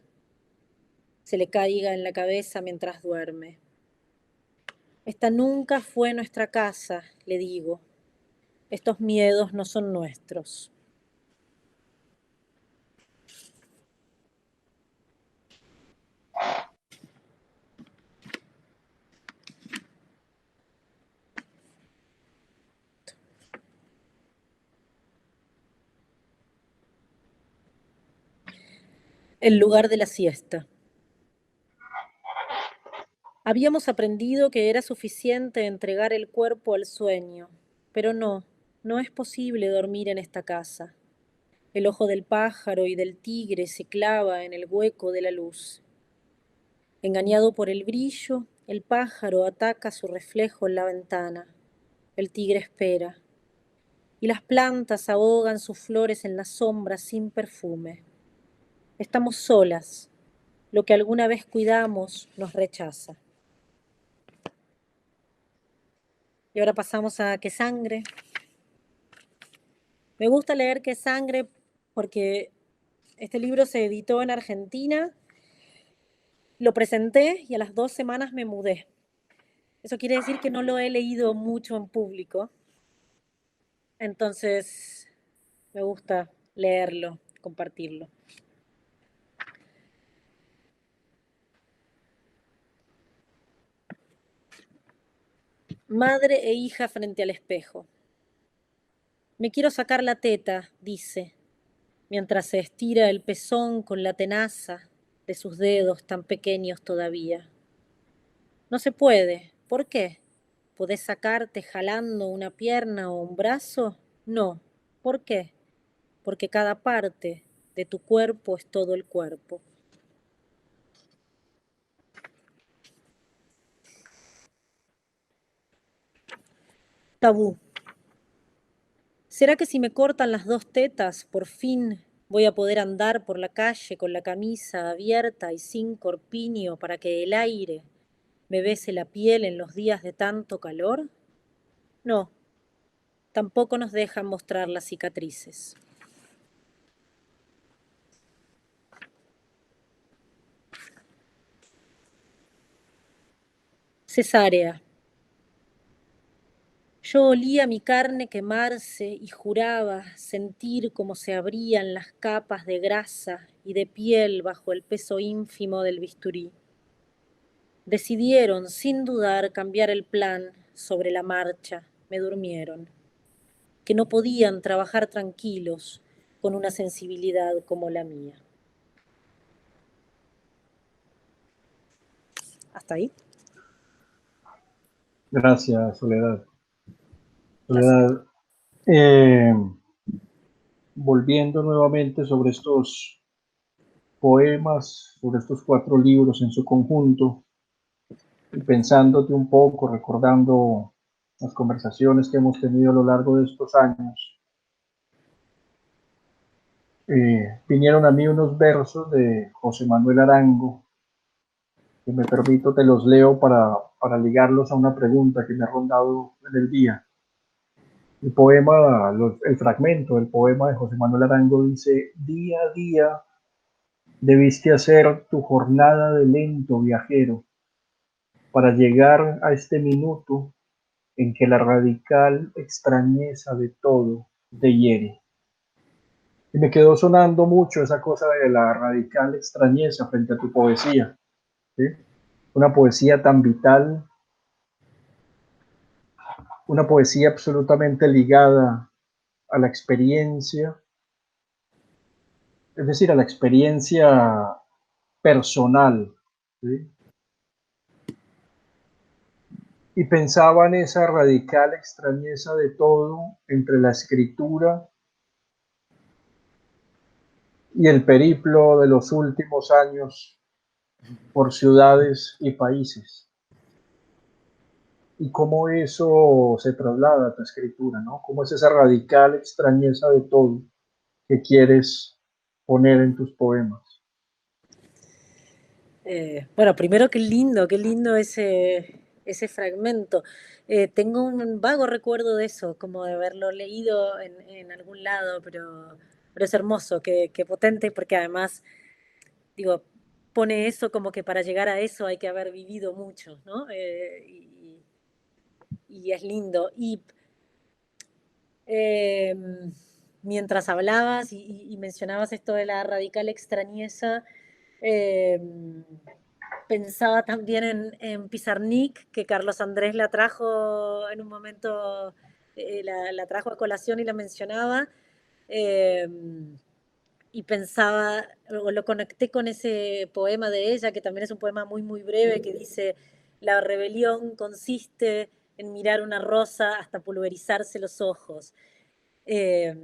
se le caiga en la cabeza mientras duerme. Esta nunca fue nuestra casa, le digo. Estos miedos no son nuestros. El lugar de la siesta. Habíamos aprendido que era suficiente entregar el cuerpo al sueño, pero no es posible dormir en esta casa. El ojo del pájaro y del tigre se clava en el hueco de la luz. Engañado por el brillo, el pájaro ataca su reflejo en la ventana. El tigre espera. Y las plantas ahogan sus flores en la sombra sin perfume. Estamos solas. Lo que alguna vez cuidamos nos rechaza. Y ahora pasamos a Qué sangre. Me gusta leer Qué sangre porque este libro se editó en Argentina, lo presenté y a las 2 semanas me mudé. Eso quiere decir que no lo he leído mucho en público, entonces me gusta leerlo, compartirlo. Madre e hija frente al espejo. Me quiero sacar la teta, dice, mientras se estira el pezón con la tenaza de sus dedos tan pequeños todavía. No se puede. ¿Por qué? ¿Podés sacarte jalando una pierna o un brazo? No. ¿Por qué? Porque cada parte de tu cuerpo es todo el cuerpo. Tabú. ¿Será que si me cortan las 2 tetas, por fin voy a poder andar por la calle con la camisa abierta y sin corpiño para que el aire me bese la piel en los días de tanto calor? No, tampoco nos dejan mostrar las cicatrices. Cesárea. Yo olía mi carne quemarse y juraba sentir cómo se abrían las capas de grasa y de piel bajo el peso ínfimo del bisturí. Decidieron, sin dudar, cambiar el plan sobre la marcha. Me durmieron. Que no podían trabajar tranquilos con una sensibilidad como la mía. ¿Hasta ahí? Gracias, Soledad. Gracias. Soledad, volviendo nuevamente sobre estos poemas, sobre estos 4 libros en su conjunto, y pensándote un poco, recordando las conversaciones que hemos tenido a lo largo de estos años, vinieron a mí unos versos de José Manuel Arango, que me permito, te los leo para ligarlos a una pregunta que me ha rondado en el día. El poema, el fragmento del poema de José Manuel Arango dice: día a día debiste hacer tu jornada de lento viajero para llegar a este minuto en que la radical extrañeza de todo te hiere. Y me quedó sonando mucho esa cosa de la radical extrañeza frente a tu poesía, ¿sí? Una poesía tan vital, una poesía absolutamente ligada a la experiencia, es decir, a la experiencia personal, ¿sí? Y pensaba en esa radical extrañeza de todo entre la escritura y el periplo de los últimos años por ciudades y países. Y cómo eso se traslada a tu escritura, ¿no? Cómo es esa radical extrañeza de todo que quieres poner en tus poemas. Bueno, primero qué lindo ese fragmento. Tengo un vago recuerdo de eso, como de haberlo leído en algún lado, pero es hermoso, qué potente, porque además, digo, pone eso como que para llegar a eso hay que haber vivido mucho, ¿no? Y es lindo. Y eh, mientras hablabas y mencionabas esto de la radical extrañeza, eh, pensaba también en Pizarnik, que Carlos Andrés la trajo en un momento, la trajo a colación y la mencionaba, eh, y pensaba, o lo conecté con ese poema de ella, que también es un poema muy, muy breve, que dice, la rebelión consiste en mirar una rosa hasta pulverizarse los ojos. Eh,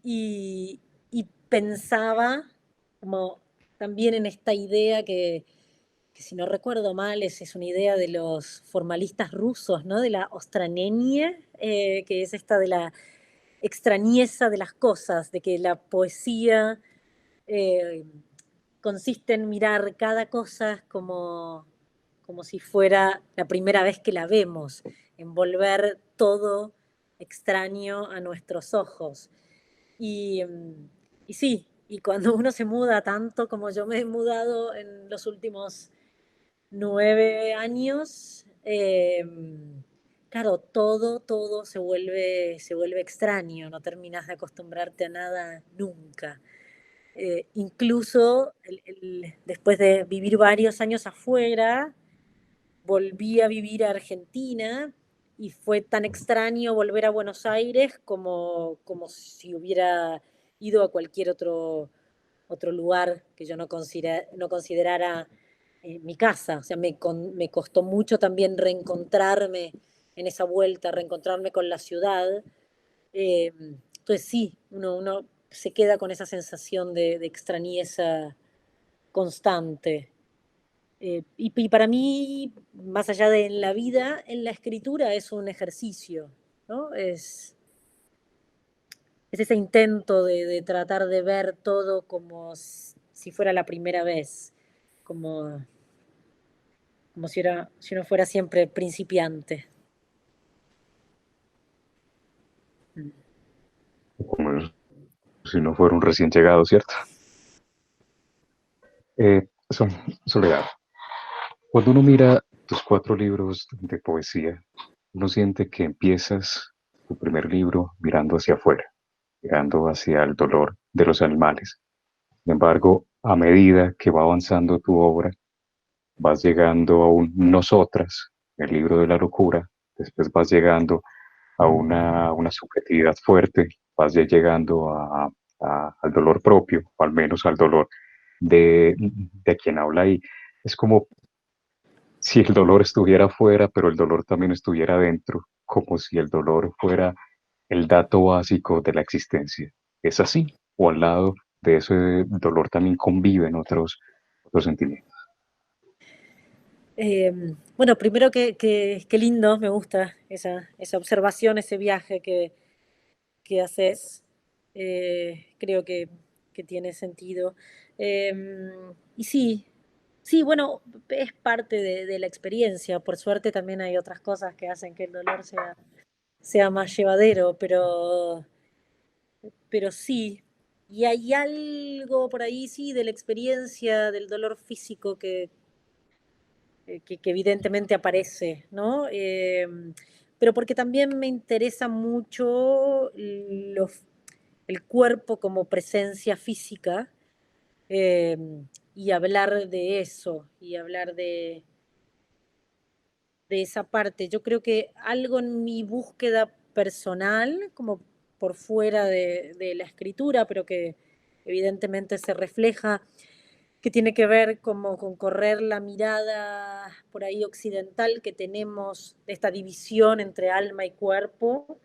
y, y pensaba como también en esta idea que si no recuerdo mal es una idea de los formalistas rusos, ¿no? De la ostranenie, que es esta de la extrañeza de las cosas, de que la poesía eh, consiste en mirar cada cosa como si fuera la primera vez que la vemos, en volver todo extraño a nuestros ojos. Y, y sí, y cuando uno se muda tanto como yo me he mudado en los últimos 9 años, claro, todo se vuelve extraño, no terminas de acostumbrarte a nada nunca. Incluso después de vivir varios años afuera, volví a vivir a Argentina y fue tan extraño volver a Buenos Aires como si hubiera ido a cualquier otro lugar que yo no considerara mi casa. O sea, me costó mucho también reencontrarme en esa vuelta, reencontrarme con la ciudad. Entonces sí, uno se queda con esa sensación de extrañeza constante. Y para mí, más allá de en la vida, en la escritura es un ejercicio, ¿no? Es ese intento de tratar de ver todo como si fuera la primera vez, como, como si uno fuera siempre principiante. Mm. Como si no fuera un recién llegado, ¿cierto? Soledad, cuando uno mira tus 4 libros de poesía, uno siente que empiezas tu primer libro mirando hacia afuera, mirando hacia el dolor de los animales. Sin embargo, a medida que va avanzando tu obra, vas llegando a un nosotras, el libro de la locura, después vas llegando a una subjetividad fuerte, vas ya llegando al dolor propio, o al menos al dolor de quien habla ahí. Es como si el dolor estuviera afuera, pero el dolor también estuviera dentro, como si el dolor fuera el dato básico de la existencia. ¿Es así? ¿O al lado de ese dolor también conviven otros sentimientos? Bueno, primero que lindo, me gusta esa observación, ese viaje que haces. Creo que tiene sentido. Y sí, sí, bueno, es parte de la experiencia. Por suerte también hay otras cosas que hacen que el dolor sea más llevadero, pero sí. Y hay algo por ahí, sí, de la experiencia del dolor físico que evidentemente aparece, ¿no? Pero porque también me interesa mucho el cuerpo como presencia física, y hablar de eso, y hablar de esa parte. Yo creo que algo en mi búsqueda personal, como por fuera de la escritura, pero que evidentemente se refleja, que tiene que ver como con correr la mirada por ahí occidental que tenemos de esta división entre alma y cuerpo,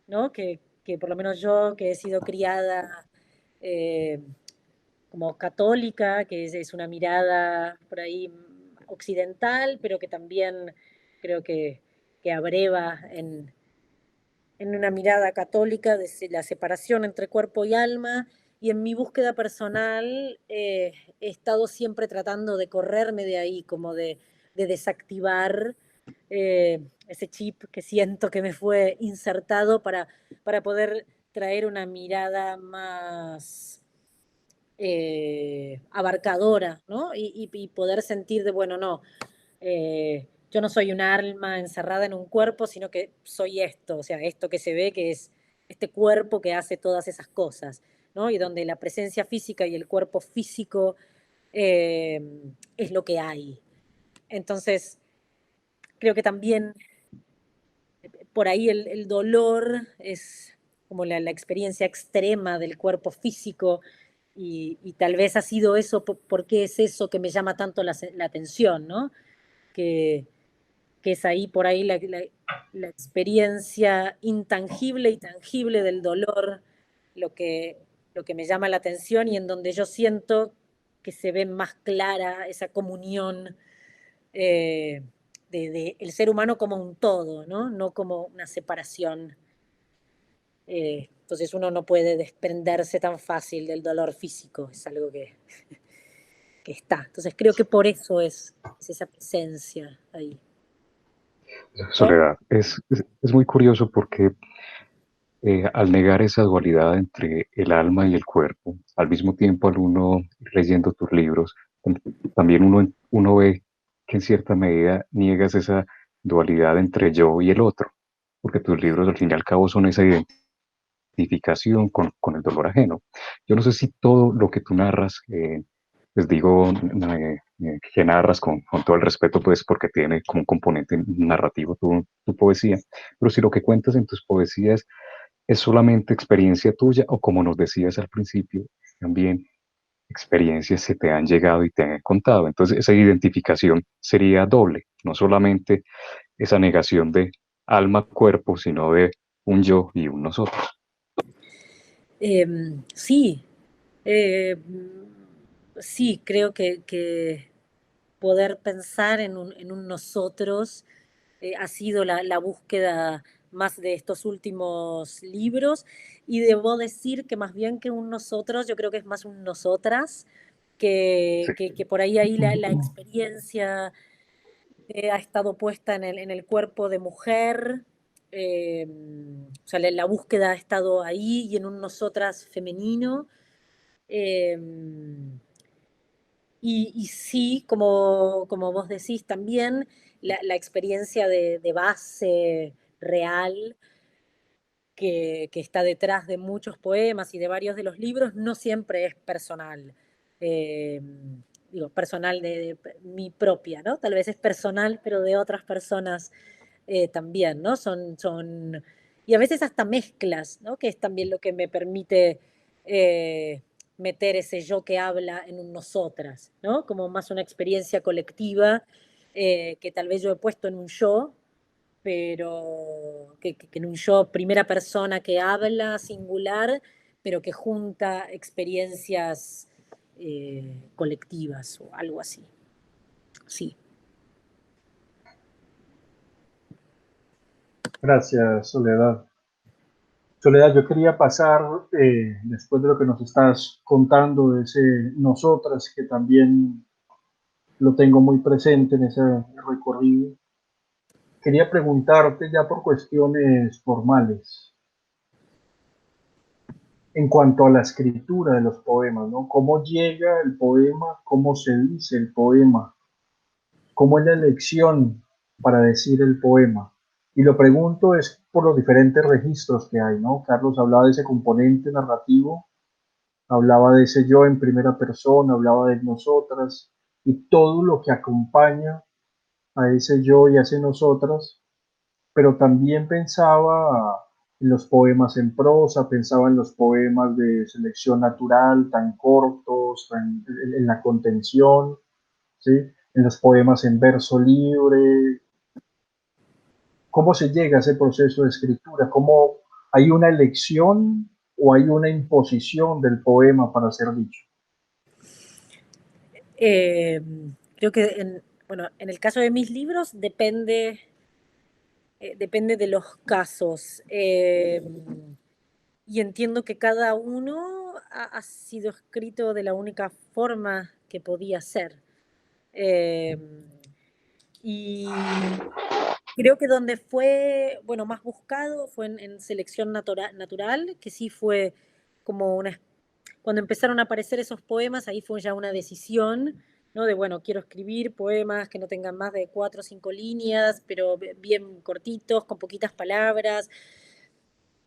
¿no? Que por lo menos yo, que he sido criada eh, como católica, que es una mirada por ahí occidental, pero que también creo que abreva en una mirada católica de la separación entre cuerpo y alma. Y en mi búsqueda personal he estado siempre tratando de correrme de ahí, como de desactivar ese chip que siento que me fue insertado para poder traer una mirada más abarcadora, ¿no? Y poder sentir de, bueno, no, yo no soy un alma encerrada en un cuerpo, sino que soy esto, o sea, esto que se ve que es este cuerpo que hace todas esas cosas, ¿no? Y donde la presencia física y el cuerpo físico eh, es lo que hay. Entonces, creo que también por ahí el dolor es como la experiencia extrema del cuerpo físico y tal vez ha sido eso, porque es eso que me llama tanto la atención, ¿no? Que, que es ahí por ahí la experiencia intangible y tangible del dolor, lo que, lo que me llama la atención y en donde yo siento que se ve más clara esa comunión de el ser humano como un todo, ¿no? No como una separación. Entonces uno no puede desprenderse tan fácil del dolor físico, es algo que está. Entonces creo que por eso es esa presencia ahí. ¿No? Soledad, es muy curioso porque al negar esa dualidad entre el alma y el cuerpo, al mismo tiempo al uno leyendo tus libros, también uno ve que en cierta medida niegas esa dualidad entre yo y el otro, porque tus libros al fin y al cabo son esa identificación con el dolor ajeno. Yo no sé si todo lo que tú narras, les digo que narras con todo el respeto, pues porque tiene como un componente narrativo tu poesía, pero si lo que cuentas en tus poesías es solamente experiencia tuya o como nos decías al principio, también experiencias que te han llegado y te han contado. Entonces esa identificación sería doble, no solamente esa negación de alma-cuerpo, sino de un yo y un nosotros. Sí, eh, sí, creo que poder pensar en un nosotros ha sido la búsqueda más de estos últimos libros y debo decir que más bien que un nosotros, yo creo que es más un nosotras, Sí. que por ahí la experiencia ha estado puesta en el cuerpo de mujer, o sea, la búsqueda ha estado ahí y en un nosotras femenino. eh, y sí, como vos decís también, la experiencia de base real que está detrás de muchos poemas y de varios de los libros no siempre es personal. Eh, Digo, personal de mi propia, ¿no? Tal vez es personal, pero de otras personas también, ¿no? Y a veces hasta mezclas, ¿no? Que es también lo que me permite eh, meter ese yo que habla en un nosotras, ¿no? Como más una experiencia colectiva que tal vez yo he puesto en un yo, pero que en un yo primera persona que habla singular, pero que junta experiencias colectivas o algo así. Sí. Gracias, Soledad. Soledad, yo quería pasar, después de lo que nos estás contando, de ese nosotras, que también lo tengo muy presente en ese recorrido, quería preguntarte ya por cuestiones formales, en cuanto a la escritura de los poemas, ¿no? ¿Cómo llega el poema? ¿Cómo se dice el poema? ¿Cómo es la elección para decir el poema? Y lo pregunto es por los diferentes registros que hay, ¿no? Carlos hablaba de ese componente narrativo, hablaba de ese yo en primera persona, hablaba de nosotras y todo lo que acompaña a ese yo y a ese nosotras, pero también pensaba en los poemas en prosa, pensaba en los poemas de selección natural, tan cortos, en la contención, ¿sí? En los poemas en verso libre. ¿Cómo se llega a ese proceso de escritura? ¿Cómo hay una elección o hay una imposición del poema para ser dicho? Creo que, bueno, en el caso de mis libros depende de los casos. Y entiendo que cada uno ha sido escrito de la única forma que podía ser. Eh, y creo que donde fue, bueno, más buscado fue en selección natural, que sí fue como una... Cuando empezaron a aparecer esos poemas, ahí fue ya una decisión, ¿no? De, bueno, quiero escribir poemas que no tengan más de 4 o 5 líneas, pero bien cortitos, con poquitas palabras.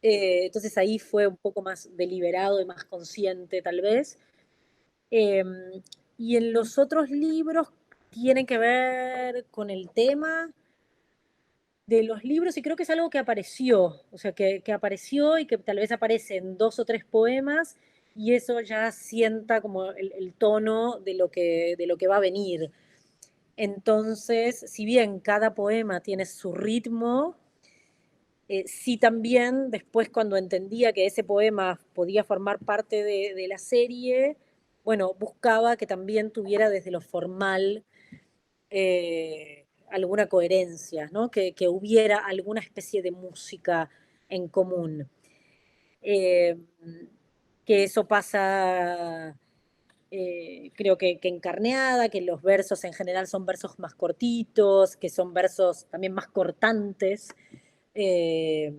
Entonces ahí fue un poco más deliberado y más consciente, tal vez. Eh, y en los otros libros tienen que ver con el tema de los libros y creo que es algo que apareció, o sea, que apareció y que tal vez aparece en 2 o 3 poemas y eso ya sienta como el tono de lo que va a venir. Entonces, si bien cada poema tiene su ritmo, sí también después cuando entendía que ese poema podía formar parte de la serie, bueno, buscaba que también tuviera desde lo formal alguna coherencia, ¿no? Que hubiera alguna especie de música en común. Eh, que eso pasa, creo que en Carneada, que los versos en general son versos más cortitos, que son versos también más cortantes, eh,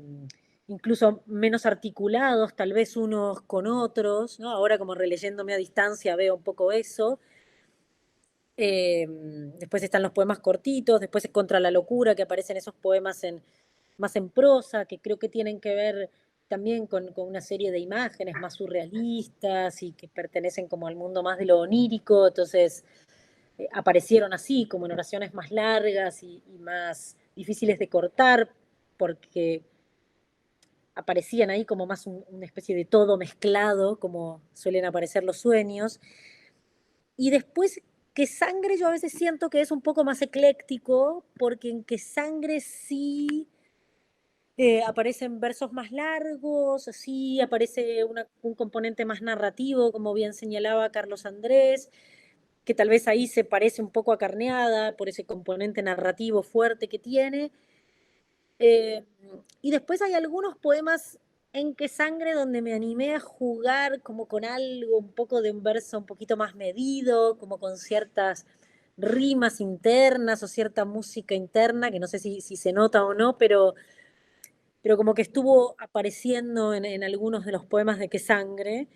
incluso menos articulados, tal vez unos con otros, ¿no? Ahora como releyéndome a distancia veo un poco eso. Eh, Después están los poemas cortitos, después es Contra la locura, que aparecen esos poemas más en prosa, que creo que tienen que ver también con una serie de imágenes más surrealistas y que pertenecen como al mundo más de lo onírico, entonces aparecieron así, como en oraciones más largas y más difíciles de cortar, porque aparecían ahí como más una especie de todo mezclado, como suelen aparecer los sueños. Y después, que sangre yo a veces siento que es un poco más ecléctico, porque en que sangre sí aparecen versos más largos, sí aparece un componente más narrativo, como bien señalaba Carlos Andrés, que tal vez ahí se parece un poco a Carneada por ese componente narrativo fuerte que tiene. Eh, y después hay algunos poemas en que sangre donde me animé a jugar como con algo, un poco de un verso un poquito más medido, como con ciertas rimas internas o cierta música interna, que no sé si se nota o no, pero como que estuvo apareciendo en algunos de los poemas de Que Sangre,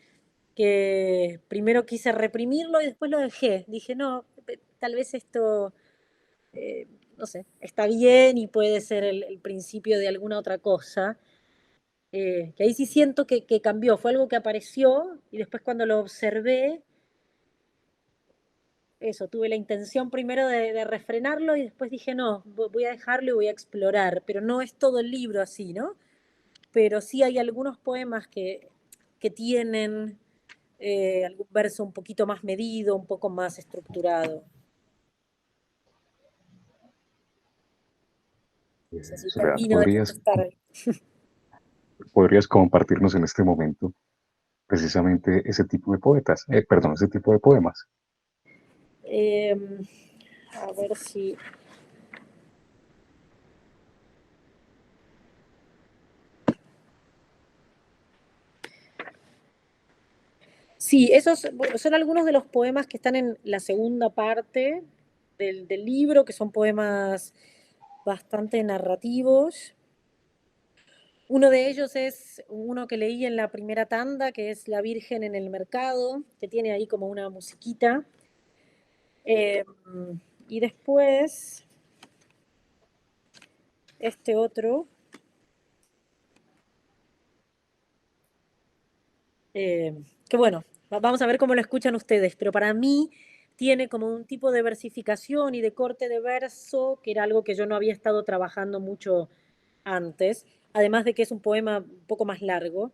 que primero quise reprimirlo y después lo dejé. Dije, no, tal vez esto no sé, está bien y puede ser el principio de alguna otra cosa. Que ahí sí siento que cambió, fue algo que apareció y después cuando lo observé, eso, tuve la intención primero de refrenarlo y después dije, no, voy a dejarlo y voy a explorar, pero no es todo el libro así, ¿no? Pero sí hay algunos poemas que tienen algún verso un poquito más medido, un poco más estructurado. No sé si Soledad, termino de contestar. podrías compartirnos en este momento precisamente ese tipo de poetas, perdón, ese tipo de poemas? Eh, a ver si... Sí, esos bueno, son algunos de los poemas que están en la segunda parte del libro, que son poemas bastante narrativos. Uno de ellos es uno que leí en la primera tanda, que es La Virgen en el Mercado, que tiene ahí como una musiquita. Eh, y después, este otro, Que bueno, vamos a ver cómo lo escuchan ustedes, pero para mí tiene como un tipo de versificación y de corte de verso, que era algo que yo no había estado trabajando mucho antes, además de que es un poema un poco más largo.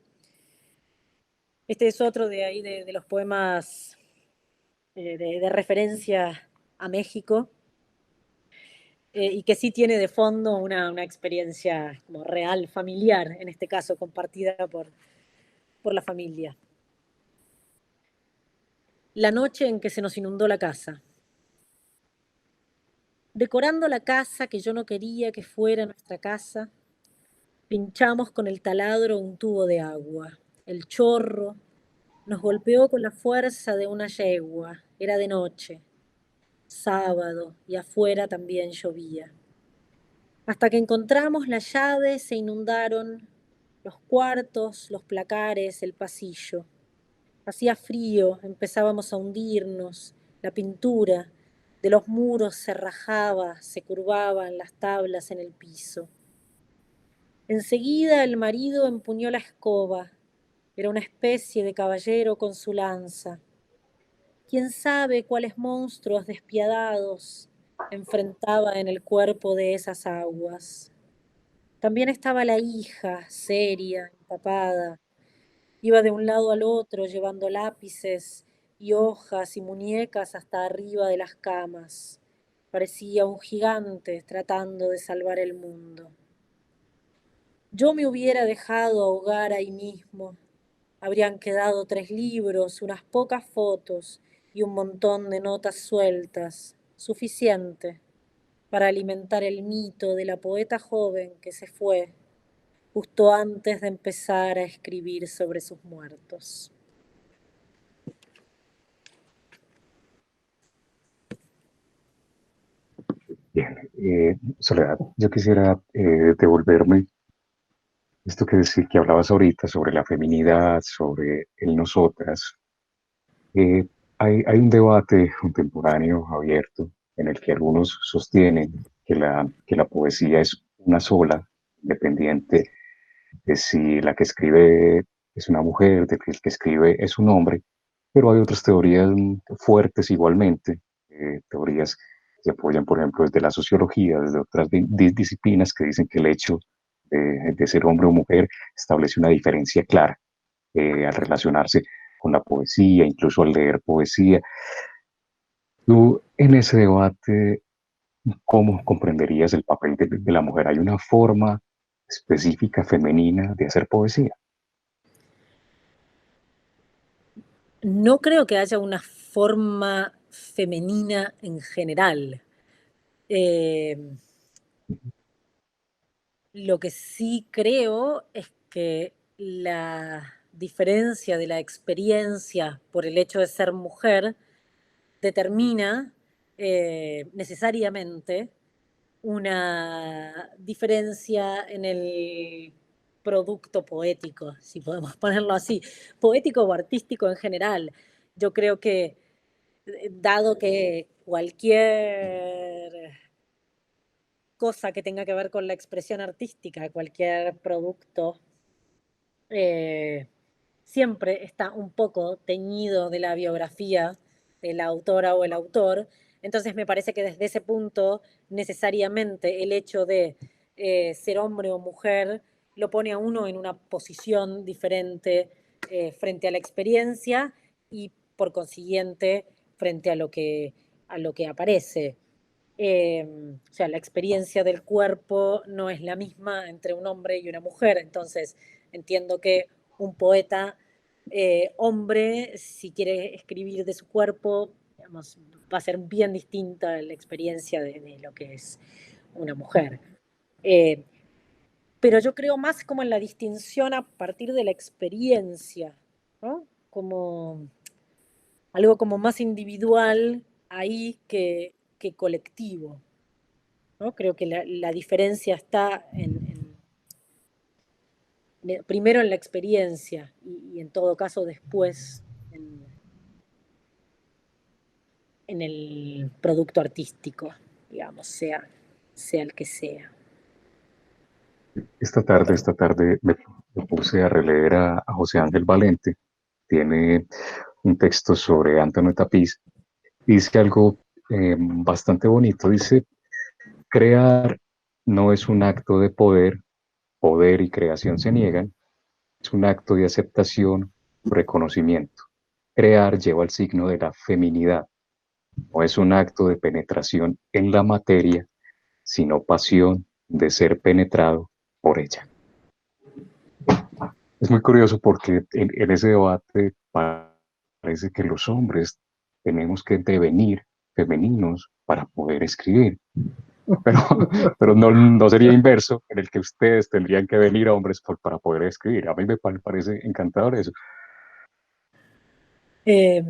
Este es otro de ahí, de los poemas de referencia a México, y que sí tiene de fondo una experiencia como real, familiar, en este caso, compartida por la familia. La noche en que se nos inundó la casa. Decorando la casa que yo no quería que fuera nuestra casa, pinchamos con el taladro un tubo de agua. El chorro nos golpeó con la fuerza de una yegua. Era de noche, sábado, y afuera también llovía. Hasta que encontramos la llave se inundaron los cuartos, los placares, el pasillo. Hacía frío, empezábamos a hundirnos, la pintura de los muros se rajaba, se curvaban las tablas en el piso. Enseguida el marido empuñó la escoba, era una especie de caballero con su lanza. ¿Quién sabe cuáles monstruos despiadados enfrentaba en el cuerpo de esas aguas? También estaba la hija, seria, empapada. Iba de un lado al otro llevando lápices y hojas y muñecas hasta arriba de las camas. Parecía un gigante tratando de salvar el mundo. Yo me hubiera dejado ahogar ahí mismo. Habrían quedado 3 libros, unas pocas fotos y un montón de notas sueltas, suficiente para alimentar el mito de la poeta joven que se fue justo antes de empezar a escribir sobre sus muertos. Bien, Soledad, yo quisiera devolverme esto que hablabas ahorita sobre la feminidad, sobre el nosotras. Eh, hay un debate contemporáneo abierto en el que algunos sostienen que la poesía es una sola, independiente de si la que escribe es una mujer, de que el que escribe es un hombre, pero hay otras teorías fuertes igualmente, teorías que se apoyan, por ejemplo, desde la sociología, desde otras disciplinas que dicen que el hecho de ser hombre o mujer establece una diferencia clara al relacionarse con la poesía, incluso al leer poesía. Tú, en ese debate, ¿cómo comprenderías el papel de la mujer? ¿Hay una forma específica femenina de hacer poesía? No creo que haya una forma femenina en general. Eh, lo que sí creo es que la diferencia de la experiencia por el hecho de ser mujer determina necesariamente una diferencia en el producto poético, si podemos ponerlo así, poético o artístico en general. Yo creo que, dado que cualquier cosa que tenga que ver con la expresión artística, cualquier producto, eh, siempre está un poco teñido de la biografía de la autora o el autor. Entonces me parece que desde ese punto necesariamente el hecho de ser hombre o mujer lo pone a uno en una posición diferente frente a la experiencia y por consiguiente frente a lo que aparece. O sea, la experiencia del cuerpo no es la misma entre un hombre y una mujer, entonces entiendo que un poeta hombre, si quiere escribir de su cuerpo, digamos, va a ser bien distinta la experiencia de lo que es una mujer. Eh, pero yo creo más como en la distinción a partir de la experiencia, ¿no? Como algo como más individual ahí que colectivo, ¿no? Creo que la diferencia está primero en la experiencia y en todo caso después en el producto artístico, digamos, sea el que sea. Esta tarde me puse a releer a José Ángel Valente tiene un texto sobre Antonio Tapiz, dice algo bastante bonito. Dice, crear no es un acto de poder, poder y creación se niegan, es un acto de aceptación, reconocimiento. Crear lleva el signo de la feminidad, no es un acto de penetración en la materia, sino pasión de ser penetrado por ella. Es muy curioso porque en ese debate parece que los hombres tenemos que devenir femeninos para poder escribir, pero, pero no sería inverso, en el que ustedes tendrían que venir hombres para poder escribir. A mí me parece encantador eso. Eh,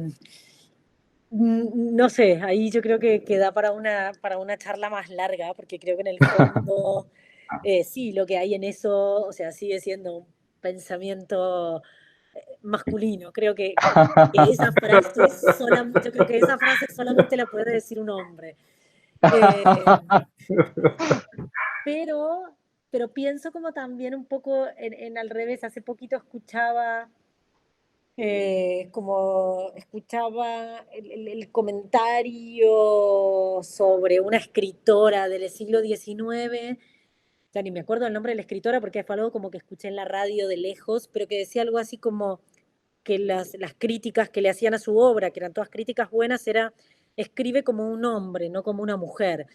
no sé, ahí yo creo que da para una charla más larga, porque creo que en el fondo, sí, lo que hay en eso, o sea, sigue siendo un pensamiento masculino. Creo que esa frase yo creo que esa frase solamente la puede decir un hombre. Eh, pero, pero pienso como también un poco en al revés. Hace poquito escuchaba el comentario sobre una escritora del siglo XIX, ya ni me acuerdo el nombre de la escritora porque fue algo como que escuché en la radio de lejos, pero que decía algo así como que las críticas que le hacían a su obra, que eran todas críticas buenas, era escribe como un hombre, no como una mujer.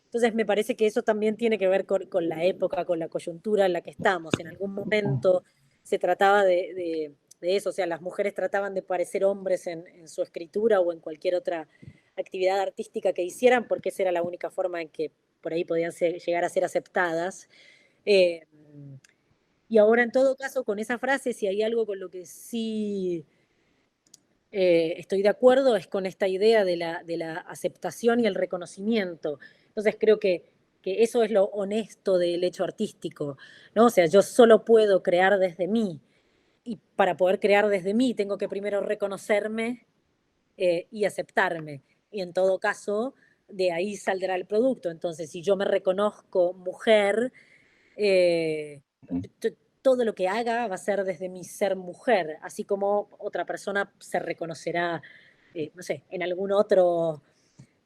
Entonces me parece que eso también tiene que ver con la época, con la coyuntura en la que estamos. En algún momento se trataba de eso, o sea, las mujeres trataban de parecer hombres en su escritura o en cualquier otra actividad artística que hicieran, porque esa era la única forma en que por ahí podían llegar a ser aceptadas. Eh, y ahora, en todo caso, con esa frase, si hay algo con lo que sí estoy de acuerdo, es con esta idea de la aceptación y el reconocimiento. Entonces, creo que eso es lo honesto del hecho artístico, ¿no? O sea, yo solo puedo crear desde mí, y para poder crear desde mí tengo que primero reconocerme y aceptarme. Y en todo caso, de ahí saldrá el producto. Entonces, si yo me reconozco mujer, eh, todo lo que haga va a ser desde mi ser mujer, así como otra persona se reconocerá, no sé, en algún otro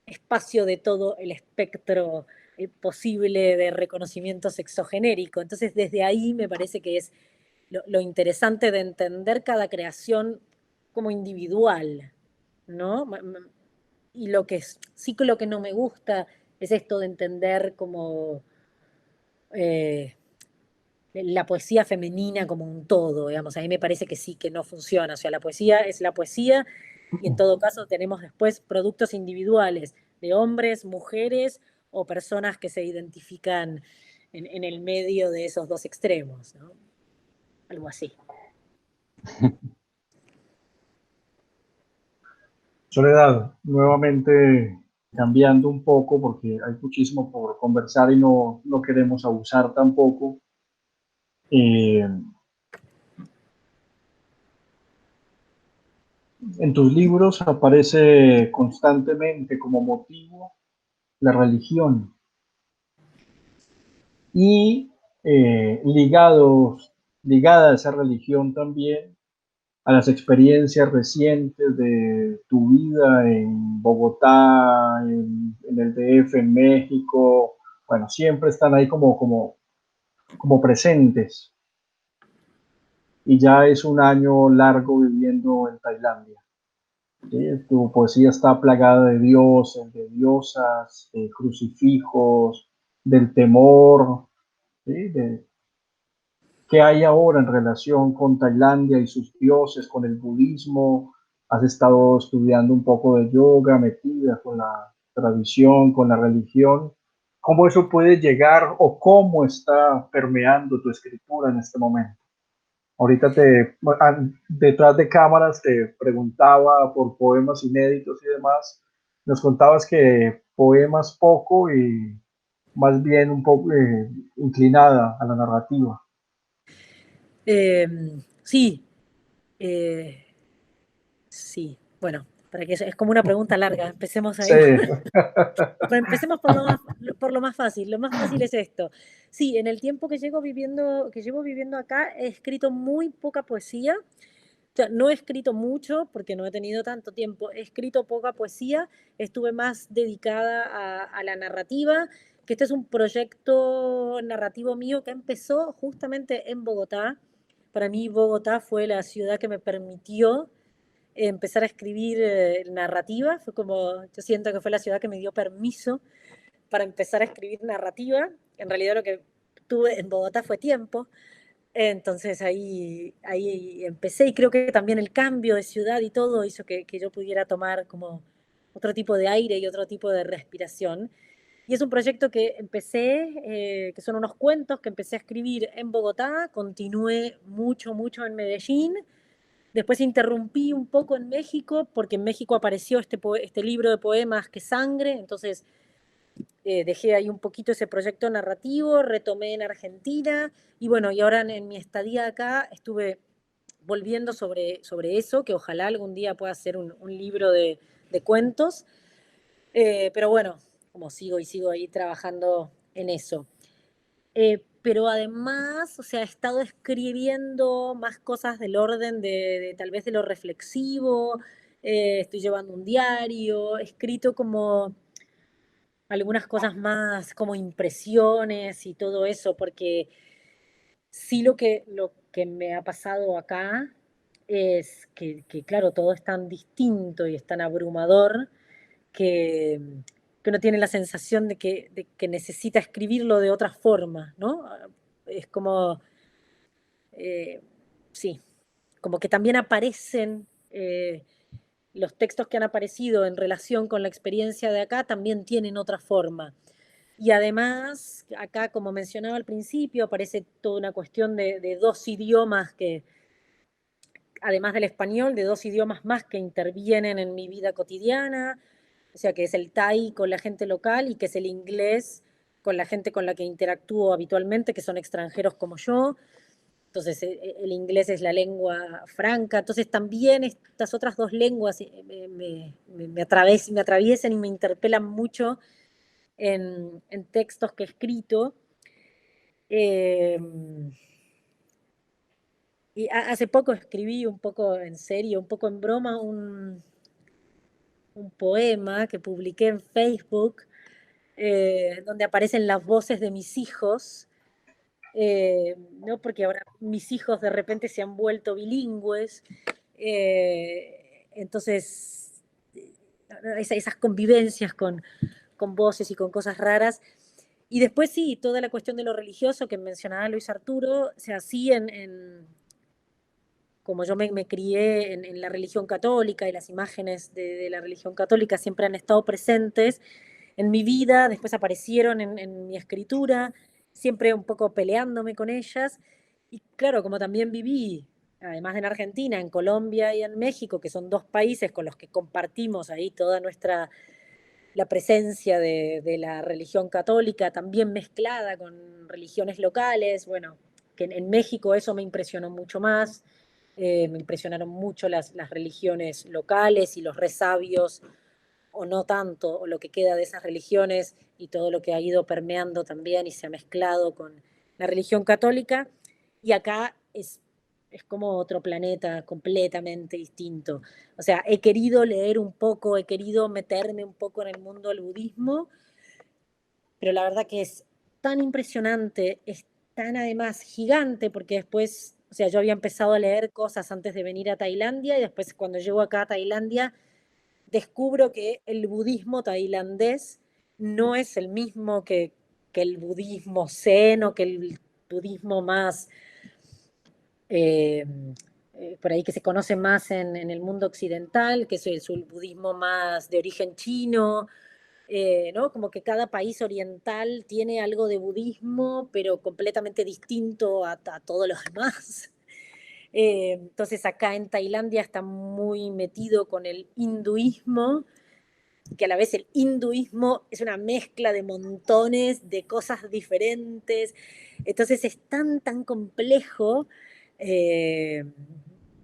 espacio de todo el espectro posible de reconocimiento sexogenérico. Entonces, desde ahí me parece que es lo interesante de entender cada creación como individual, ¿no? Y sí que lo que no me gusta es esto de entender como eh, la poesía femenina como un todo, digamos. A mí me parece que sí, que no funciona. O sea, la poesía es la poesía y en todo caso tenemos después productos individuales de hombres, mujeres o personas que se identifican en el medio de esos dos extremos, ¿no? Algo así. Soledad, nuevamente cambiando un poco porque hay muchísimo por conversar y no queremos abusar tampoco. En tus libros aparece constantemente como motivo la religión y ligada a esa religión también a las experiencias recientes de tu vida en Bogotá, en el DF, en México. Bueno, siempre están ahí como presentes. Y ya es un año largo viviendo en Tailandia. ¿Sí? Tu poesía está plagada de dioses, de diosas, de crucifijos, del temor, ¿sí? ¿Qué hay ahora en relación con Tailandia y sus dioses, con el budismo? Has estado estudiando un poco de yoga, metida con la tradición, con la religión. ¿Cómo eso puede llegar o cómo está permeando tu escritura en este momento? Ahorita detrás de cámaras te preguntaba por poemas inéditos y demás. Nos contabas que poemas poco y más bien un poco inclinada a la narrativa. Sí, sí, bueno, para que es como una pregunta larga, empecemos Sí. ahí. Pero empecemos por lo más fácil. Lo más fácil es esto. Sí, en el tiempo que llevo viviendo acá, he escrito muy poca poesía. O sea, no he escrito mucho porque no he tenido tanto tiempo, he escrito poca poesía, estuve más dedicada a la narrativa, que este es un proyecto narrativo mío que empezó justamente en Bogotá. Para mí Bogotá fue la ciudad que me permitió empezar a escribir narrativa, fue como, yo siento que fue la ciudad que me dio permiso para empezar a escribir narrativa. En realidad lo que tuve en Bogotá fue tiempo. Entonces ahí empecé y creo que también el cambio de ciudad y todo hizo que yo pudiera tomar como otro tipo de aire y otro tipo de respiración. Y es un proyecto que empecé, que son unos cuentos que empecé a escribir en Bogotá, continué mucho, mucho en Medellín, después interrumpí un poco en México, porque en México apareció este libro de poemas que sangre, entonces dejé ahí un poquito ese proyecto narrativo, retomé en Argentina y bueno, y ahora en mi estadía acá estuve volviendo sobre eso, que ojalá algún día pueda ser un libro de cuentos, pero bueno, como sigo y sigo ahí trabajando en eso. Pero además, o sea, he estado escribiendo más cosas del orden de tal vez de lo reflexivo, estoy llevando un diario, he escrito como algunas cosas más como impresiones y todo eso, porque sí lo que me ha pasado acá es que, claro, todo es tan distinto y es tan abrumador que, que uno tiene la sensación de que necesita escribirlo de otra forma, ¿no? Es como, eh, sí, como que también aparecen los textos que han aparecido en relación con la experiencia de acá, también tienen otra forma. Y además, acá, como mencionaba al principio, aparece toda una cuestión de dos idiomas que, además del español, de dos idiomas más que intervienen en mi vida cotidiana, o sea, que es el thai con la gente local y que es el inglés con la gente con la que interactúo habitualmente, que son extranjeros como yo. Entonces, el inglés es la lengua franca. Entonces, también estas otras dos lenguas me atraviesan y me interpelan mucho en textos que he escrito. Eh, y hace poco escribí un poco en serio, un poco en broma, un poema que publiqué en Facebook, donde aparecen las voces de mis hijos, ¿no? Porque ahora mis hijos de repente se han vuelto bilingües, entonces esas convivencias con voces y con cosas raras. Y después sí, toda la cuestión de lo religioso que mencionaba Luis Arturo, o sea, sí como yo me crié en la religión católica y las imágenes de la religión católica siempre han estado presentes en mi vida, después aparecieron en mi escritura, siempre un poco peleándome con ellas. Y claro, como también viví, además de en Argentina, en Colombia y en México, que son dos países con los que compartimos ahí toda la presencia de la religión católica, también mezclada con religiones locales, bueno, que en México eso me impresionó mucho más, me impresionaron mucho las religiones locales y los resabios, o no tanto, o lo que queda de esas religiones y todo lo que ha ido permeando también y se ha mezclado con la religión católica. Y acá es como otro planeta completamente distinto. O sea, he querido leer un poco, he querido meterme un poco en el mundo del budismo, pero la verdad que es tan impresionante, es tan además gigante, porque después, o sea, yo había empezado a leer cosas antes de venir a Tailandia y después cuando llego acá a Tailandia descubro que el budismo tailandés no es el mismo que el budismo zen o que el budismo más eh, por ahí que se conoce más en el mundo occidental, que es el budismo más de origen chino, ¿no? Como que cada país oriental tiene algo de budismo, pero completamente distinto a todos los demás. Entonces acá en Tailandia está muy metido con el hinduismo, que a la vez el hinduismo es una mezcla de montones de cosas diferentes. Entonces es tan complejo eh,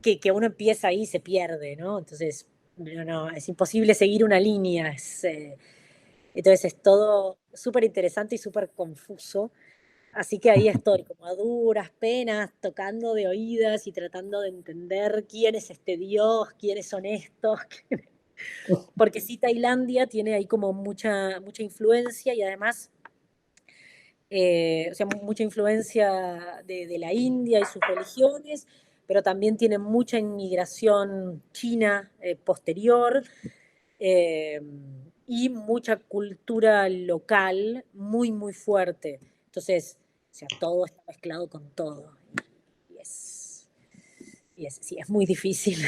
que uno empieza ahí y se pierde, ¿no? Entonces, no, es imposible seguir una línea. Entonces es todo súper interesante y súper confuso. Así que ahí estoy, como a duras penas, tocando de oídas y tratando de entender quién es este Dios, quiénes son estos. Porque sí, Tailandia tiene ahí como mucha influencia y además, o sea, mucha influencia de la India y sus religiones, pero también tiene mucha inmigración china posterior, eh, y mucha cultura local muy fuerte. Entonces, o sea, todo está mezclado con todo. Y sí, es muy difícil.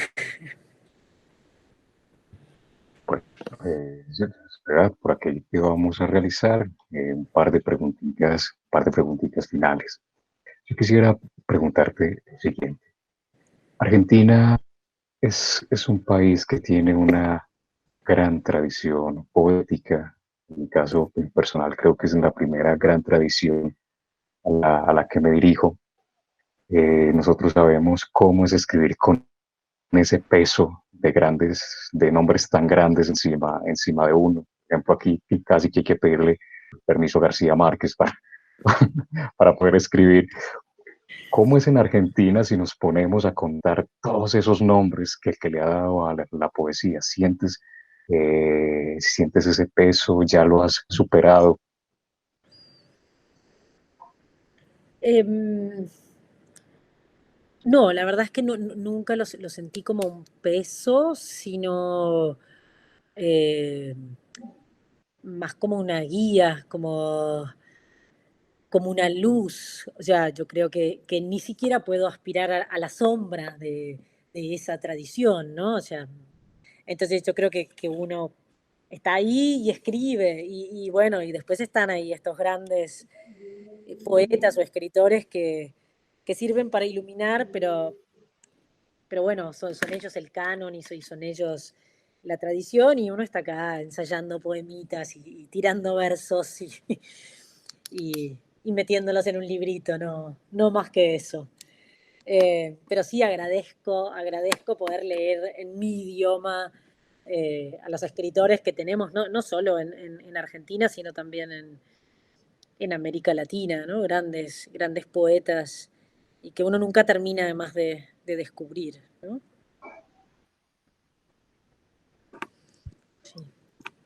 Bueno, ¿verdad? Por aquí que vamos a realizar un par de preguntitas finales. Yo quisiera preguntarte lo siguiente. Argentina es un país que tiene una gran tradición poética. En mi caso personal, creo que es la primera gran tradición a la que me dirijo. Nosotros sabemos cómo es escribir con ese peso de nombres tan grandes encima de uno. Por ejemplo, aquí casi que hay que pedirle permiso a García Márquez para poder escribir. ¿Cómo es en Argentina si nos ponemos a contar todos esos nombres que le ha dado a la poesía? ¿Sientes ese peso? ¿Ya lo has superado? Em, no, la verdad es que nunca lo sentí como un peso, sino eh, más como una guía, como una luz. O sea, yo creo que ni siquiera puedo aspirar a la sombra de esa tradición, ¿no? O sea, entonces yo creo que uno está ahí y escribe, y bueno, y después están ahí estos grandes poetas o escritores que sirven para iluminar, pero bueno, son ellos el canon y son ellos la tradición, y uno está acá ensayando poemitas y tirando versos y metiéndolos en un librito, no más que eso. Pero sí agradezco poder leer en mi idioma a los escritores que tenemos, no solo en Argentina, sino también en América Latina, ¿no? Grandes poetas y que uno nunca termina además de descubrir, ¿no? Sí.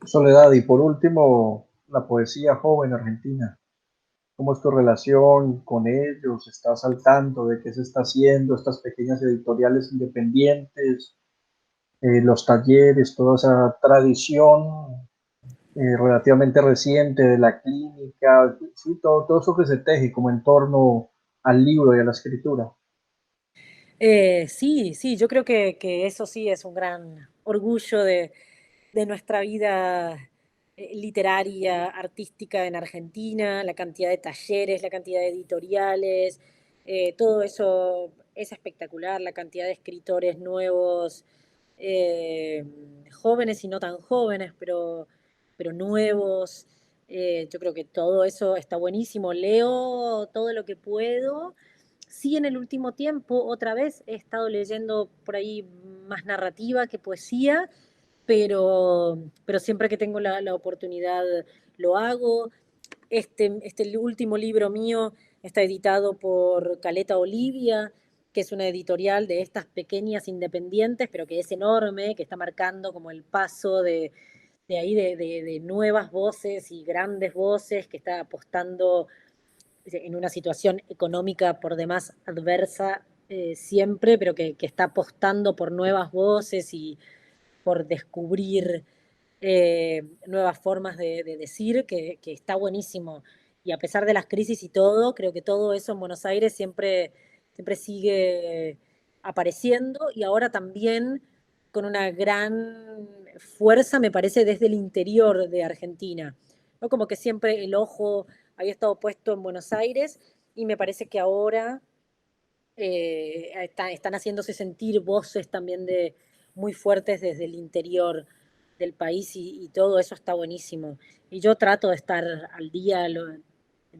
Soledad, y por último, la poesía joven argentina. ¿Cómo es tu relación con ellos? ¿Estás al tanto de qué se está haciendo? Estas pequeñas editoriales independientes, los talleres, toda esa tradición relativamente reciente de la clínica, sí, todo eso que se teje como en torno al libro y a la escritura. Sí, yo creo que eso sí es un gran orgullo de nuestra vida literaria, artística en Argentina, la cantidad de talleres, la cantidad de editoriales, todo eso es espectacular, la cantidad de escritores nuevos, eh, jóvenes y no tan jóvenes, pero nuevos. Yo creo que todo eso está buenísimo. Leo todo lo que puedo. Sí, en el último tiempo, otra vez, he estado leyendo por ahí más narrativa que poesía, pero siempre que tengo la oportunidad lo hago. Este último libro mío está editado por Caleta Olivia, que es una editorial de estas pequeñas independientes, pero que es enorme, que está marcando como el paso de ahí de nuevas voces y grandes voces, que está apostando en una situación económica por demás adversa siempre, pero que está apostando por nuevas voces y por descubrir nuevas formas de decir, que está buenísimo. Y a pesar de las crisis y todo, creo que todo eso en Buenos Aires siempre sigue apareciendo, y ahora también con una gran fuerza, me parece, desde el interior de Argentina, ¿no? Como que siempre el ojo había estado puesto en Buenos Aires, y me parece que ahora están haciéndose sentir voces también muy fuertes desde el interior del país, y todo eso está buenísimo. Y yo trato de estar al día en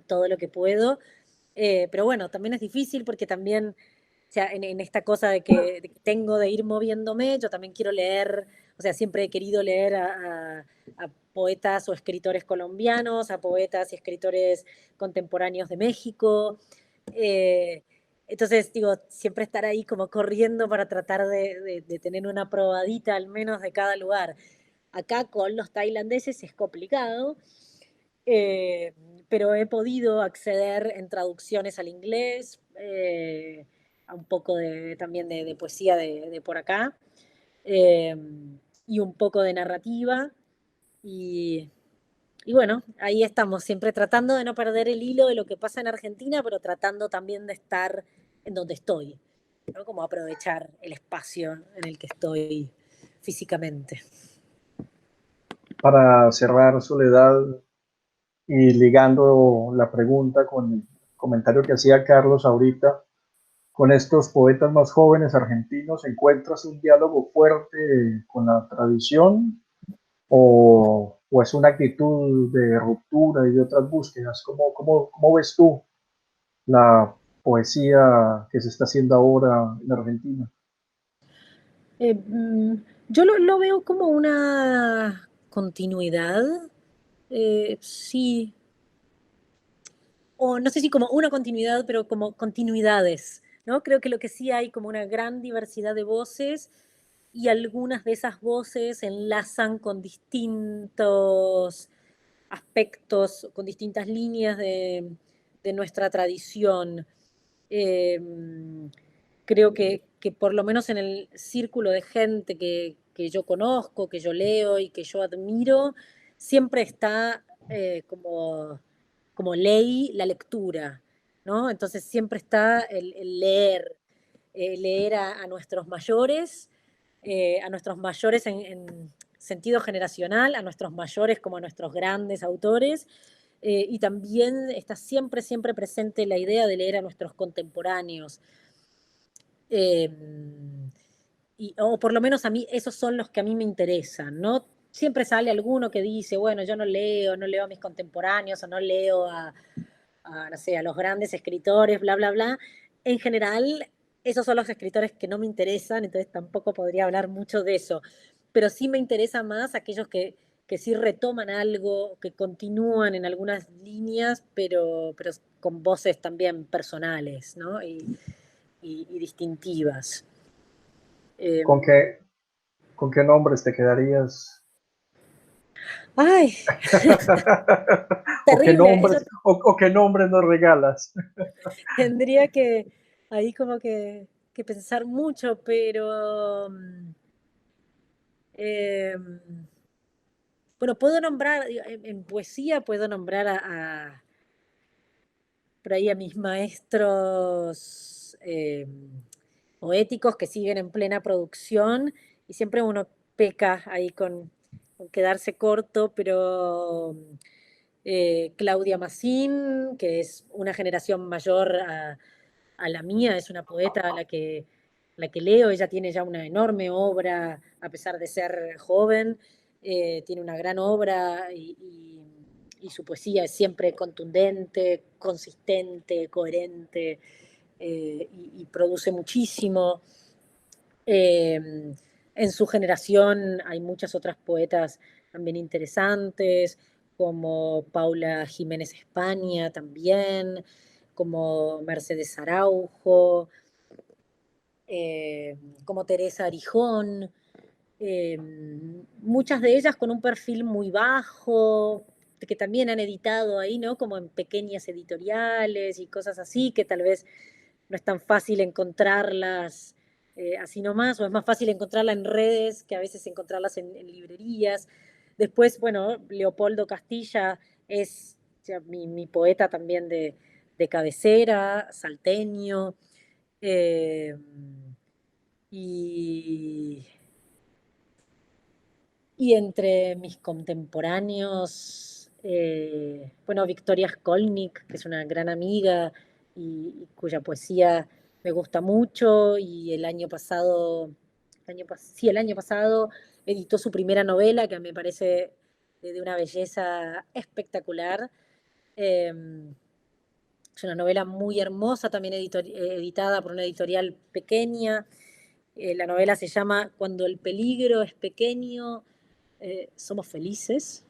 todo lo que puedo, pero bueno, también es difícil porque también, o sea, en esta cosa de que tengo de ir moviéndome, yo también quiero leer, o sea, siempre he querido leer a poetas o escritores colombianos, a poetas y escritores contemporáneos de México. Entonces, digo, siempre estar ahí como corriendo para tratar de tener una probadita al menos de cada lugar. Acá con los tailandeses es complicado, eh, pero he podido acceder en traducciones al inglés, a un poco también de poesía de por acá, eh, y un poco de narrativa. Y, y bueno, ahí estamos, siempre tratando de no perder el hilo de lo que pasa en Argentina, pero tratando también de estar en donde estoy, ¿no? Como aprovechar el espacio en el que estoy físicamente. Para cerrar, Soledad, y ligando la pregunta con el comentario que hacía Carlos ahorita, con estos poetas más jóvenes argentinos, ¿encuentras un diálogo fuerte con la tradición o es una actitud de ruptura y de otras búsquedas? ¿Cómo ves tú la poesía que se está haciendo ahora en Argentina? Eh, mm, yo lo veo como una continuidad, sí, o no sé si como una continuidad, pero como continuidades, ¿no? Creo que lo que sí hay como una gran diversidad de voces y algunas de esas voces enlazan con distintos aspectos, con distintas líneas de nuestra tradición. Eh, Creo que por lo menos en el círculo de gente que yo conozco, que yo leo y que yo admiro, siempre está como ley la lectura, ¿no? Entonces siempre está el leer, leer a nuestros mayores en sentido generacional, a nuestros mayores como a nuestros grandes autores, y también está siempre, siempre presente la idea de leer a nuestros contemporáneos. Eh, o por lo menos a mí, esos son los que a mí me interesan, ¿no? Siempre sale alguno que dice, bueno, yo no leo a mis contemporáneos o no leo no sé, a los grandes escritores, bla, bla, bla. En general, esos son los escritores que no me interesan, entonces tampoco podría hablar mucho de eso. Pero sí me interesa más aquellos que sí retoman algo, que continúan en algunas líneas, pero con voces también personales, ¿no? Y distintivas. Eh, ¿Con qué, con qué nombres te quedarías? Ay, ¿O qué terrible. Eso nombres, o qué nombres nos regalas? tendría que ahí como que pensar mucho, pero eh, bueno, puedo nombrar, en poesía puedo nombrar por ahí a mis maestros poéticos que siguen en plena producción y siempre uno peca ahí con quedarse corto, pero Claudia Massín, que es una generación mayor a la mía, es una poeta la que leo, ella tiene ya una enorme obra, a pesar de ser joven, tiene una gran obra y su poesía es siempre contundente, consistente, coherente, y produce muchísimo. En su generación hay muchas otras poetas también interesantes, como Paula Jiménez España también, como Mercedes Araujo, como Teresa Arijón, eh, muchas de ellas con un perfil muy bajo, que también han editado ahí, ¿no? Como en pequeñas editoriales y cosas así, que tal vez no es tan fácil encontrarlas así nomás, o es más fácil encontrarlas en redes que a veces encontrarlas en librerías. Después, bueno, Leopoldo Castilla es ya, mi poeta también de cabecera, salteño. eh, y, y entre mis contemporáneos, bueno, Victoria Skolnik, que es una gran amiga y cuya poesía me gusta mucho, y el año pasado editó su primera novela, que me parece de una belleza espectacular. Eh, es una novela muy hermosa, también editada por una editorial pequeña. La novela se llama Cuando el peligro es pequeño, somos felices.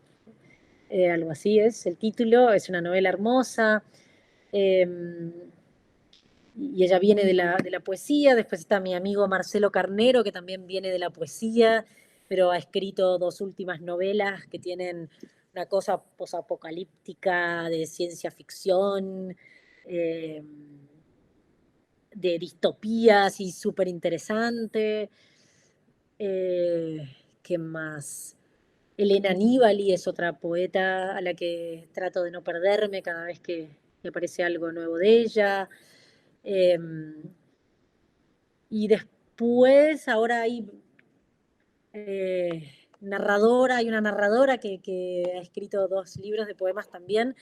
algo así es el título, es una novela hermosa. Y ella viene de la poesía. Después está mi amigo Marcelo Carnero, que también viene de la poesía, pero ha escrito 2 últimas novelas que tienen una cosa posapocalíptica, de ciencia ficción, eh, de distopías y súper interesante. ¿Qué más? Elena Aníbali es otra poeta a la que trato de no perderme cada vez que me aparece algo nuevo de ella. Eh, y después, ahora hay una narradora que ha escrito 2 libros de poemas también,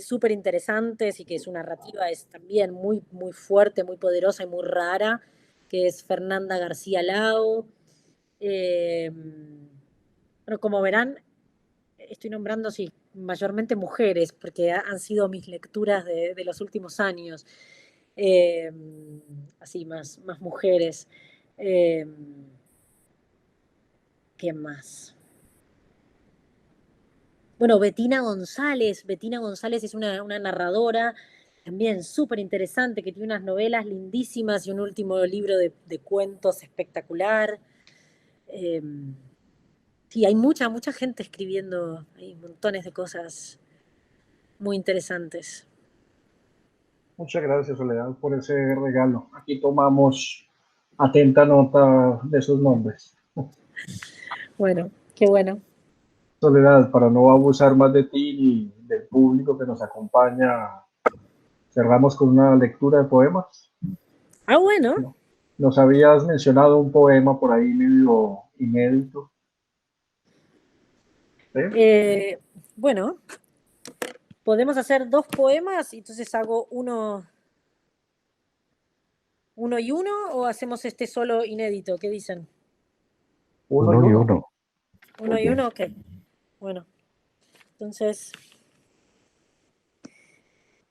súper interesantes, y que su narrativa es también muy, muy fuerte, muy poderosa y muy rara, que es Fernanda García Lao. Eh, bueno, como verán, estoy nombrando, sí, mayormente mujeres, porque han sido mis lecturas de los últimos años. Eh, Así, más mujeres. Eh, ¿Qué más? Bueno, Betina González es una narradora también súper interesante, que tiene unas novelas lindísimas y un último libro de cuentos espectacular. Eh, sí, hay mucha gente escribiendo, hay montones de cosas muy interesantes. Muchas gracias, Soledad, por ese regalo. Aquí tomamos atenta nota de sus nombres. Bueno, qué bueno. Soledad, para no abusar más de ti y del público que nos acompaña, cerramos con una lectura de poemas. Ah, bueno. ¿No? Nos habías mencionado un poema por ahí medio inédito. ¿Sí? Bueno, podemos hacer 2 poemas y entonces hago uno y uno, o hacemos este solo inédito. ¿Qué dicen? Uno y Uno y uno. uno. Uno Muy y bien. uno, ok. Bueno, entonces,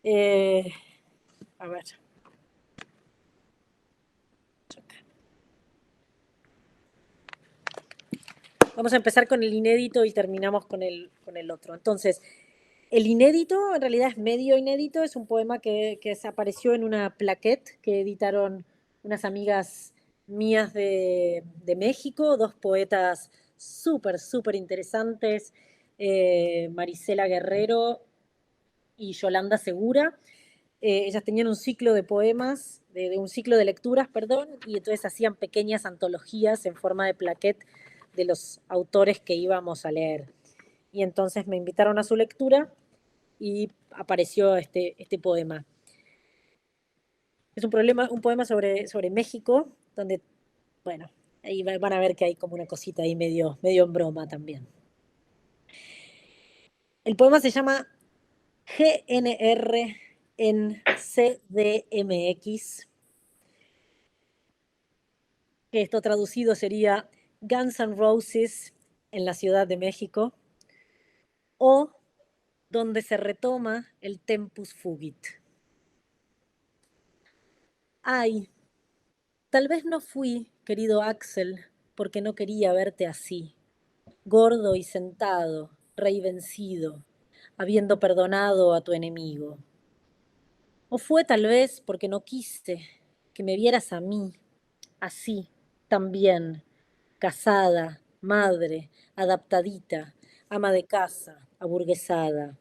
eh, a ver. Vamos a empezar con el inédito y terminamos con el otro. Entonces, el inédito en realidad es medio inédito, es un poema que se apareció en una plaquette que editaron unas amigas mías de México, 2 poetas súper interesantes, Marisela Guerrero y Yolanda Segura. Ellas tenían un ciclo de poemas, de un ciclo de lecturas, perdón, y entonces hacían pequeñas antologías en forma de plaquette de los autores que íbamos a leer. Y entonces me invitaron a su lectura y apareció este poema. Es un poema sobre México, donde, bueno, ahí van a ver que hay como una cosita ahí medio en broma también. El poema se llama GNR en CDMX, que esto traducido sería Guns N' Roses en la Ciudad de México, o donde se retoma el Tempus Fugit. Ay, tal vez no fui, querido Axel, porque no quería verte así, gordo y sentado, rey vencido, habiendo perdonado a tu enemigo. O fue tal vez porque no quise que me vieras a mí, así, también, casada, madre, adaptadita, ama de casa, aburguesada.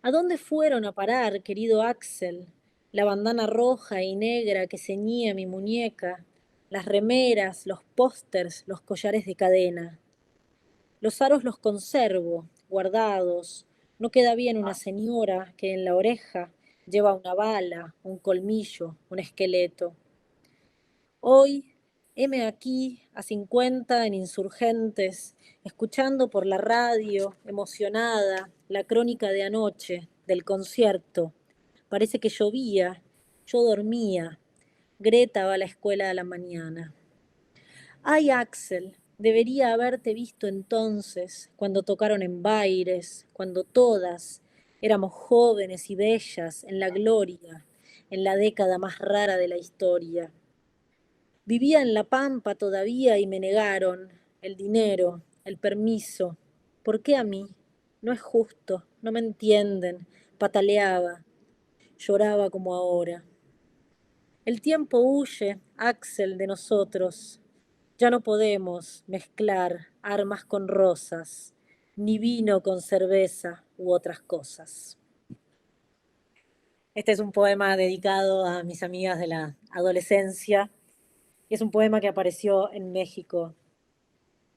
¿A dónde fueron a parar, querido Axel? La bandana roja y negra que ceñía mi muñeca, las remeras, los pósters, los collares de cadena. Los aros los conservo, guardados. No queda bien una señora que en la oreja lleva una bala, un colmillo, un esqueleto. Hoy, heme aquí, a 50 en Insurgentes, escuchando por la radio, emocionada, la crónica de anoche, del concierto. Parece que llovía, yo dormía. Greta va a la escuela a la mañana. Ay, Axel, debería haberte visto entonces, cuando tocaron en Baires, cuando todas éramos jóvenes y bellas en la gloria, en la década más rara de la historia. Vivía en La Pampa todavía y me negaron el dinero, el permiso. ¿Por qué a mí? no es justo, no me entienden, pataleaba, lloraba como ahora. El tiempo huye, Axel, de nosotros. Ya no podemos mezclar armas con rosas, ni vino con cerveza u otras cosas. Este es un poema dedicado a mis amigas de la adolescencia. Y es un poema que apareció en México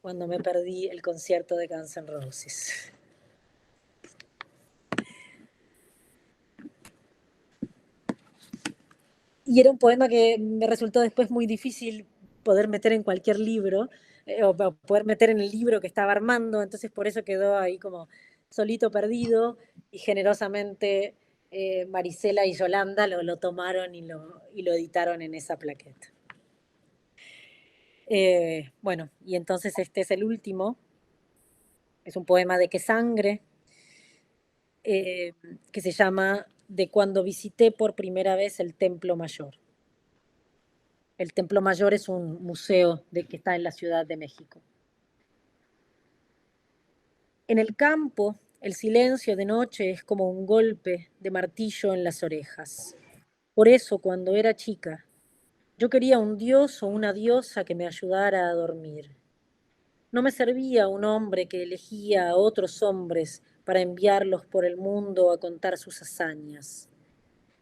cuando me perdí el concierto de Guns N' Roses. Y era un poema que me resultó después muy difícil poder meter en cualquier libro, o poder meter en el libro que estaba armando, entonces por eso quedó ahí como solito perdido, y generosamente Marisela y Yolanda lo tomaron y lo editaron en esa plaqueta. Bueno, y entonces este es el último, es un poema de Qué Sangre, que se llama De cuando visité por primera vez el Templo Mayor. El Templo Mayor es un museo que está en la Ciudad de México. En el campo, el silencio de noche es como un golpe de martillo en las orejas. Por eso, cuando era chica, yo quería un dios o una diosa que me ayudara a dormir. No me servía un hombre que elegía a otros hombres para enviarlos por el mundo a contar sus hazañas,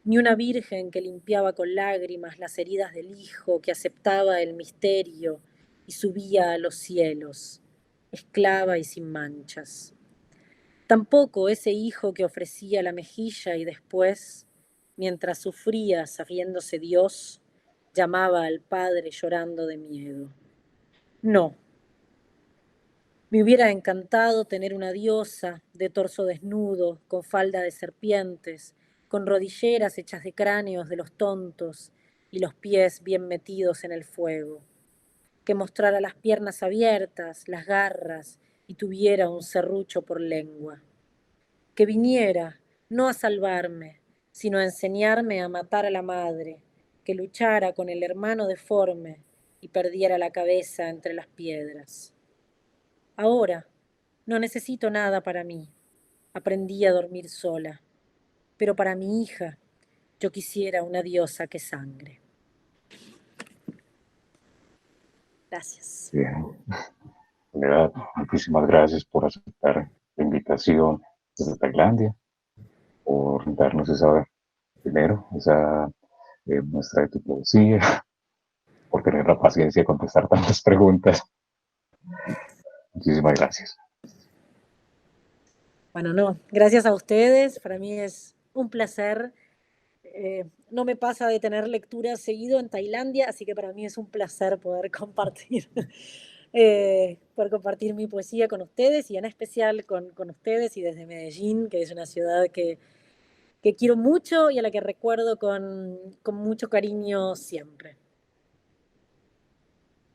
ni una virgen que limpiaba con lágrimas las heridas del hijo que aceptaba el misterio y subía a los cielos, esclava y sin manchas. Tampoco ese hijo que ofrecía la mejilla y después, mientras sufría sabiéndose Dios, llamaba al padre llorando de miedo. No. Me hubiera encantado tener una diosa de torso desnudo, con falda de serpientes, con rodilleras hechas de cráneos de los tontos y los pies bien metidos en el fuego, que mostrara las piernas abiertas, las garras y tuviera un serrucho por lengua, que viniera no a salvarme, sino a enseñarme a matar a la madre, que luchara con el hermano deforme y perdiera la cabeza entre las piedras. Ahora no necesito nada para mí. Aprendí a dormir sola. Pero para mi hija, yo quisiera una diosa que sangre. Gracias. Bien. Soledad, muchísimas gracias por aceptar la invitación desde Tailandia, por darnos esa muestra de tu poesía, por tener la paciencia de contestar tantas preguntas. Muchísimas gracias. Bueno, no, gracias a ustedes. Para mí es un placer. No me pasa de tener lecturas seguido en Tailandia, así que para mí es un placer poder compartir mi poesía con ustedes, y en especial con ustedes y desde Medellín, que es una ciudad que quiero mucho y a la que recuerdo con mucho cariño siempre.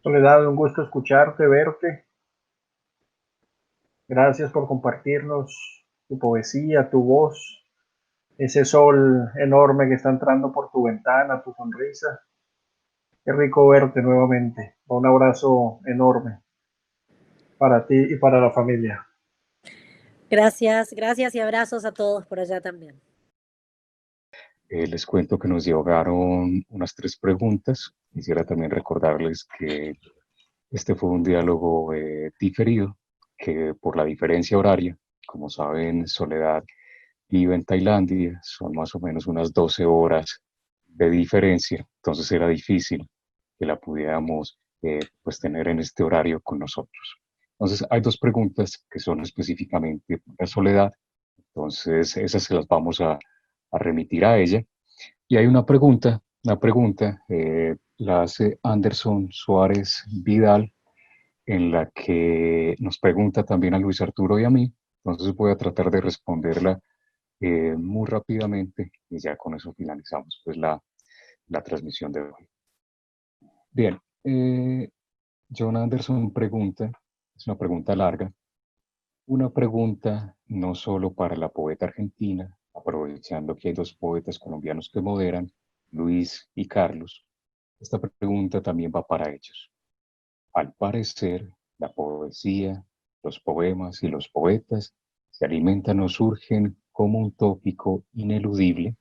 Soledad, un gusto escucharte, verte. Gracias por compartirnos tu poesía, tu voz, ese sol enorme que está entrando por tu ventana, tu sonrisa. Qué rico verte nuevamente. Un abrazo enorme para ti y para la familia. Gracias, gracias y abrazos a todos por allá también. Les cuento que nos llegaron unas 3 preguntas. Quisiera también recordarles que este fue un diálogo diferido, que por la diferencia horaria, como saben, Soledad vive en Tailandia, son más o menos unas 12 horas de diferencia, entonces era difícil que la pudiéramos pues tener en este horario con nosotros. Entonces hay 2 preguntas que son específicamente para Soledad, entonces esas se las vamos a remitir a ella. Y hay una pregunta la hace Anderson Suárez Vidal, en la que nos pregunta también a Luis Arturo y a mí. Entonces voy a tratar de responderla muy rápidamente y ya con eso finalizamos pues la transmisión de hoy. Bien, John Anderson pregunta, es una pregunta larga, una pregunta no solo para la poeta argentina, aprovechando que hay 2 poetas colombianos que moderan, Luis y Carlos. Esta pregunta también va para ellos. Al parecer, la poesía, los poemas y los poetas se alimentan o surgen como un tópico ineludible,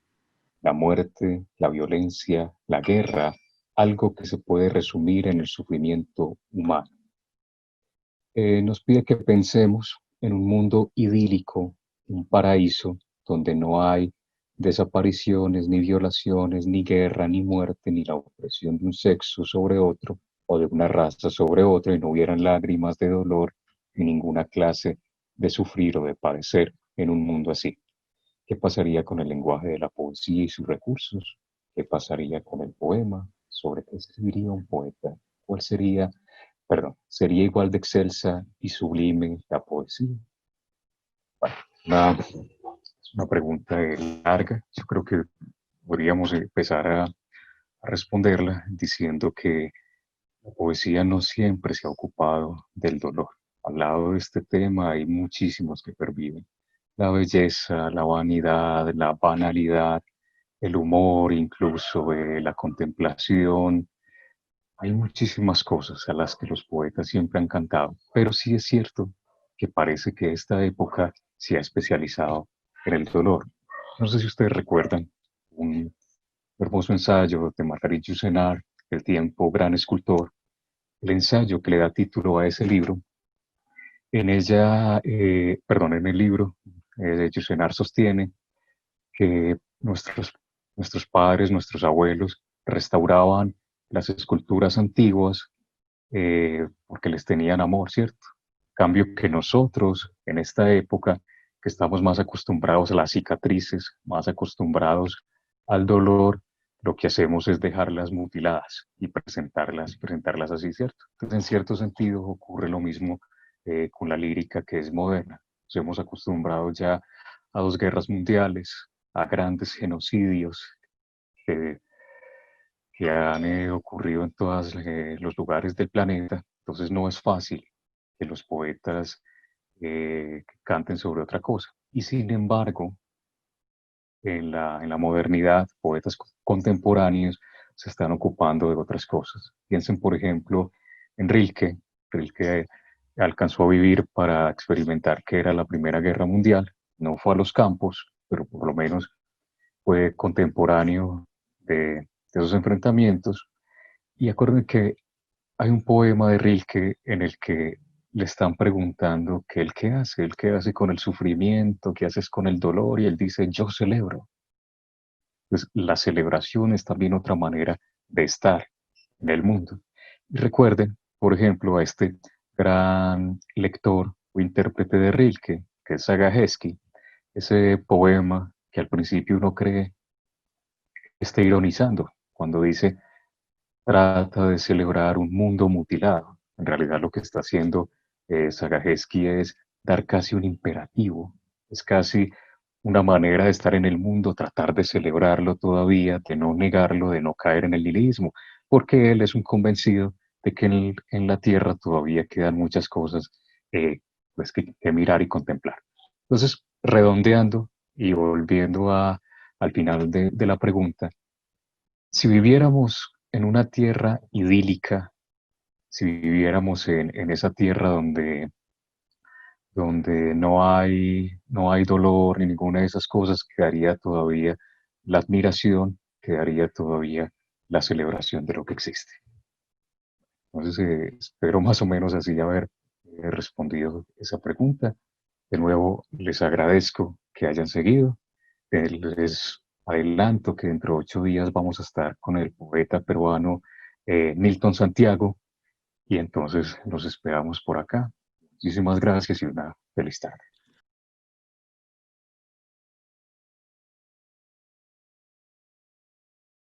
la muerte, la violencia, la guerra, algo que se puede resumir en el sufrimiento humano. Nos pide que pensemos en un mundo idílico, un paraíso, donde no hay desapariciones, ni violaciones, ni guerra, ni muerte, ni la opresión de un sexo sobre otro o de una raza sobre otra, y no hubieran lágrimas de dolor ni ninguna clase de sufrir o de padecer en un mundo así. ¿Qué pasaría con el lenguaje de la poesía y sus recursos? ¿Qué pasaría con el poema? ¿Sobre qué escribiría un poeta? ¿Cuál sería, sería igual de excelsa y sublime la poesía? Bueno, es una pregunta larga. Yo creo que podríamos empezar a responderla diciendo que la poesía no siempre se ha ocupado del dolor. Al lado de este tema hay muchísimos que perviven. La belleza, la vanidad, la banalidad, el humor, incluso la contemplación. Hay muchísimas cosas a las que los poetas siempre han cantado, pero sí es cierto que parece que esta época se ha especializado en el dolor. No sé si ustedes recuerdan un hermoso ensayo de Marguerite Yourcenar, El tiempo, gran escultor, el ensayo que le da título a ese libro. En ella, en el libro, Yourcenar sostiene que nuestros padres, nuestros abuelos restauraban las esculturas antiguas porque les tenían amor, ¿cierto? Cambio que nosotros, en esta época, que estamos más acostumbrados a las cicatrices, más acostumbrados al dolor, lo que hacemos es dejarlas mutiladas y presentarlas así, ¿cierto? Entonces, en cierto sentido, ocurre lo mismo con la lírica que es moderna. Nos hemos acostumbrado ya a dos guerras mundiales, a grandes genocidios que, que han ocurrido en todos los lugares del planeta. Entonces no es fácil que los poetas canten sobre otra cosa. Y sin embargo, en la modernidad, poetas contemporáneos se están ocupando de otras cosas. Piensen, por ejemplo, en Rilke. Rilke alcanzó a vivir para experimentar qué era la Primera Guerra Mundial. No fue a los campos, pero por lo menos fue contemporáneo de esos enfrentamientos. Y acuérdense que hay un poema de Rilke en el que le están preguntando que él qué hace con el sufrimiento, qué haces con el dolor, y él dice, yo celebro. Pues la celebración es también otra manera de estar en el mundo. Y recuerden, por ejemplo, a este gran lector o intérprete de Rilke, que es Zagajewski, ese poema que al principio uno cree está ironizando cuando dice trata de celebrar un mundo mutilado. En realidad lo que está haciendo Zagajewski es dar casi un imperativo, es casi una manera de estar en el mundo, tratar de celebrarlo todavía, de no negarlo, de no caer en el nihilismo, porque él es un convencido de que en la Tierra todavía quedan muchas cosas pues que mirar y contemplar. Entonces, redondeando y volviendo al final de la pregunta, si viviéramos en una tierra idílica, si viviéramos en esa tierra donde no hay dolor ni ninguna de esas cosas, quedaría todavía la admiración, quedaría todavía la celebración de lo que existe. Entonces, espero más o menos así haber respondido esa pregunta. De nuevo, les agradezco que hayan seguido. Les adelanto que dentro de 8 días vamos a estar con el poeta peruano Nilton Santiago, y entonces los esperamos por acá. Muchísimas gracias y una feliz tarde.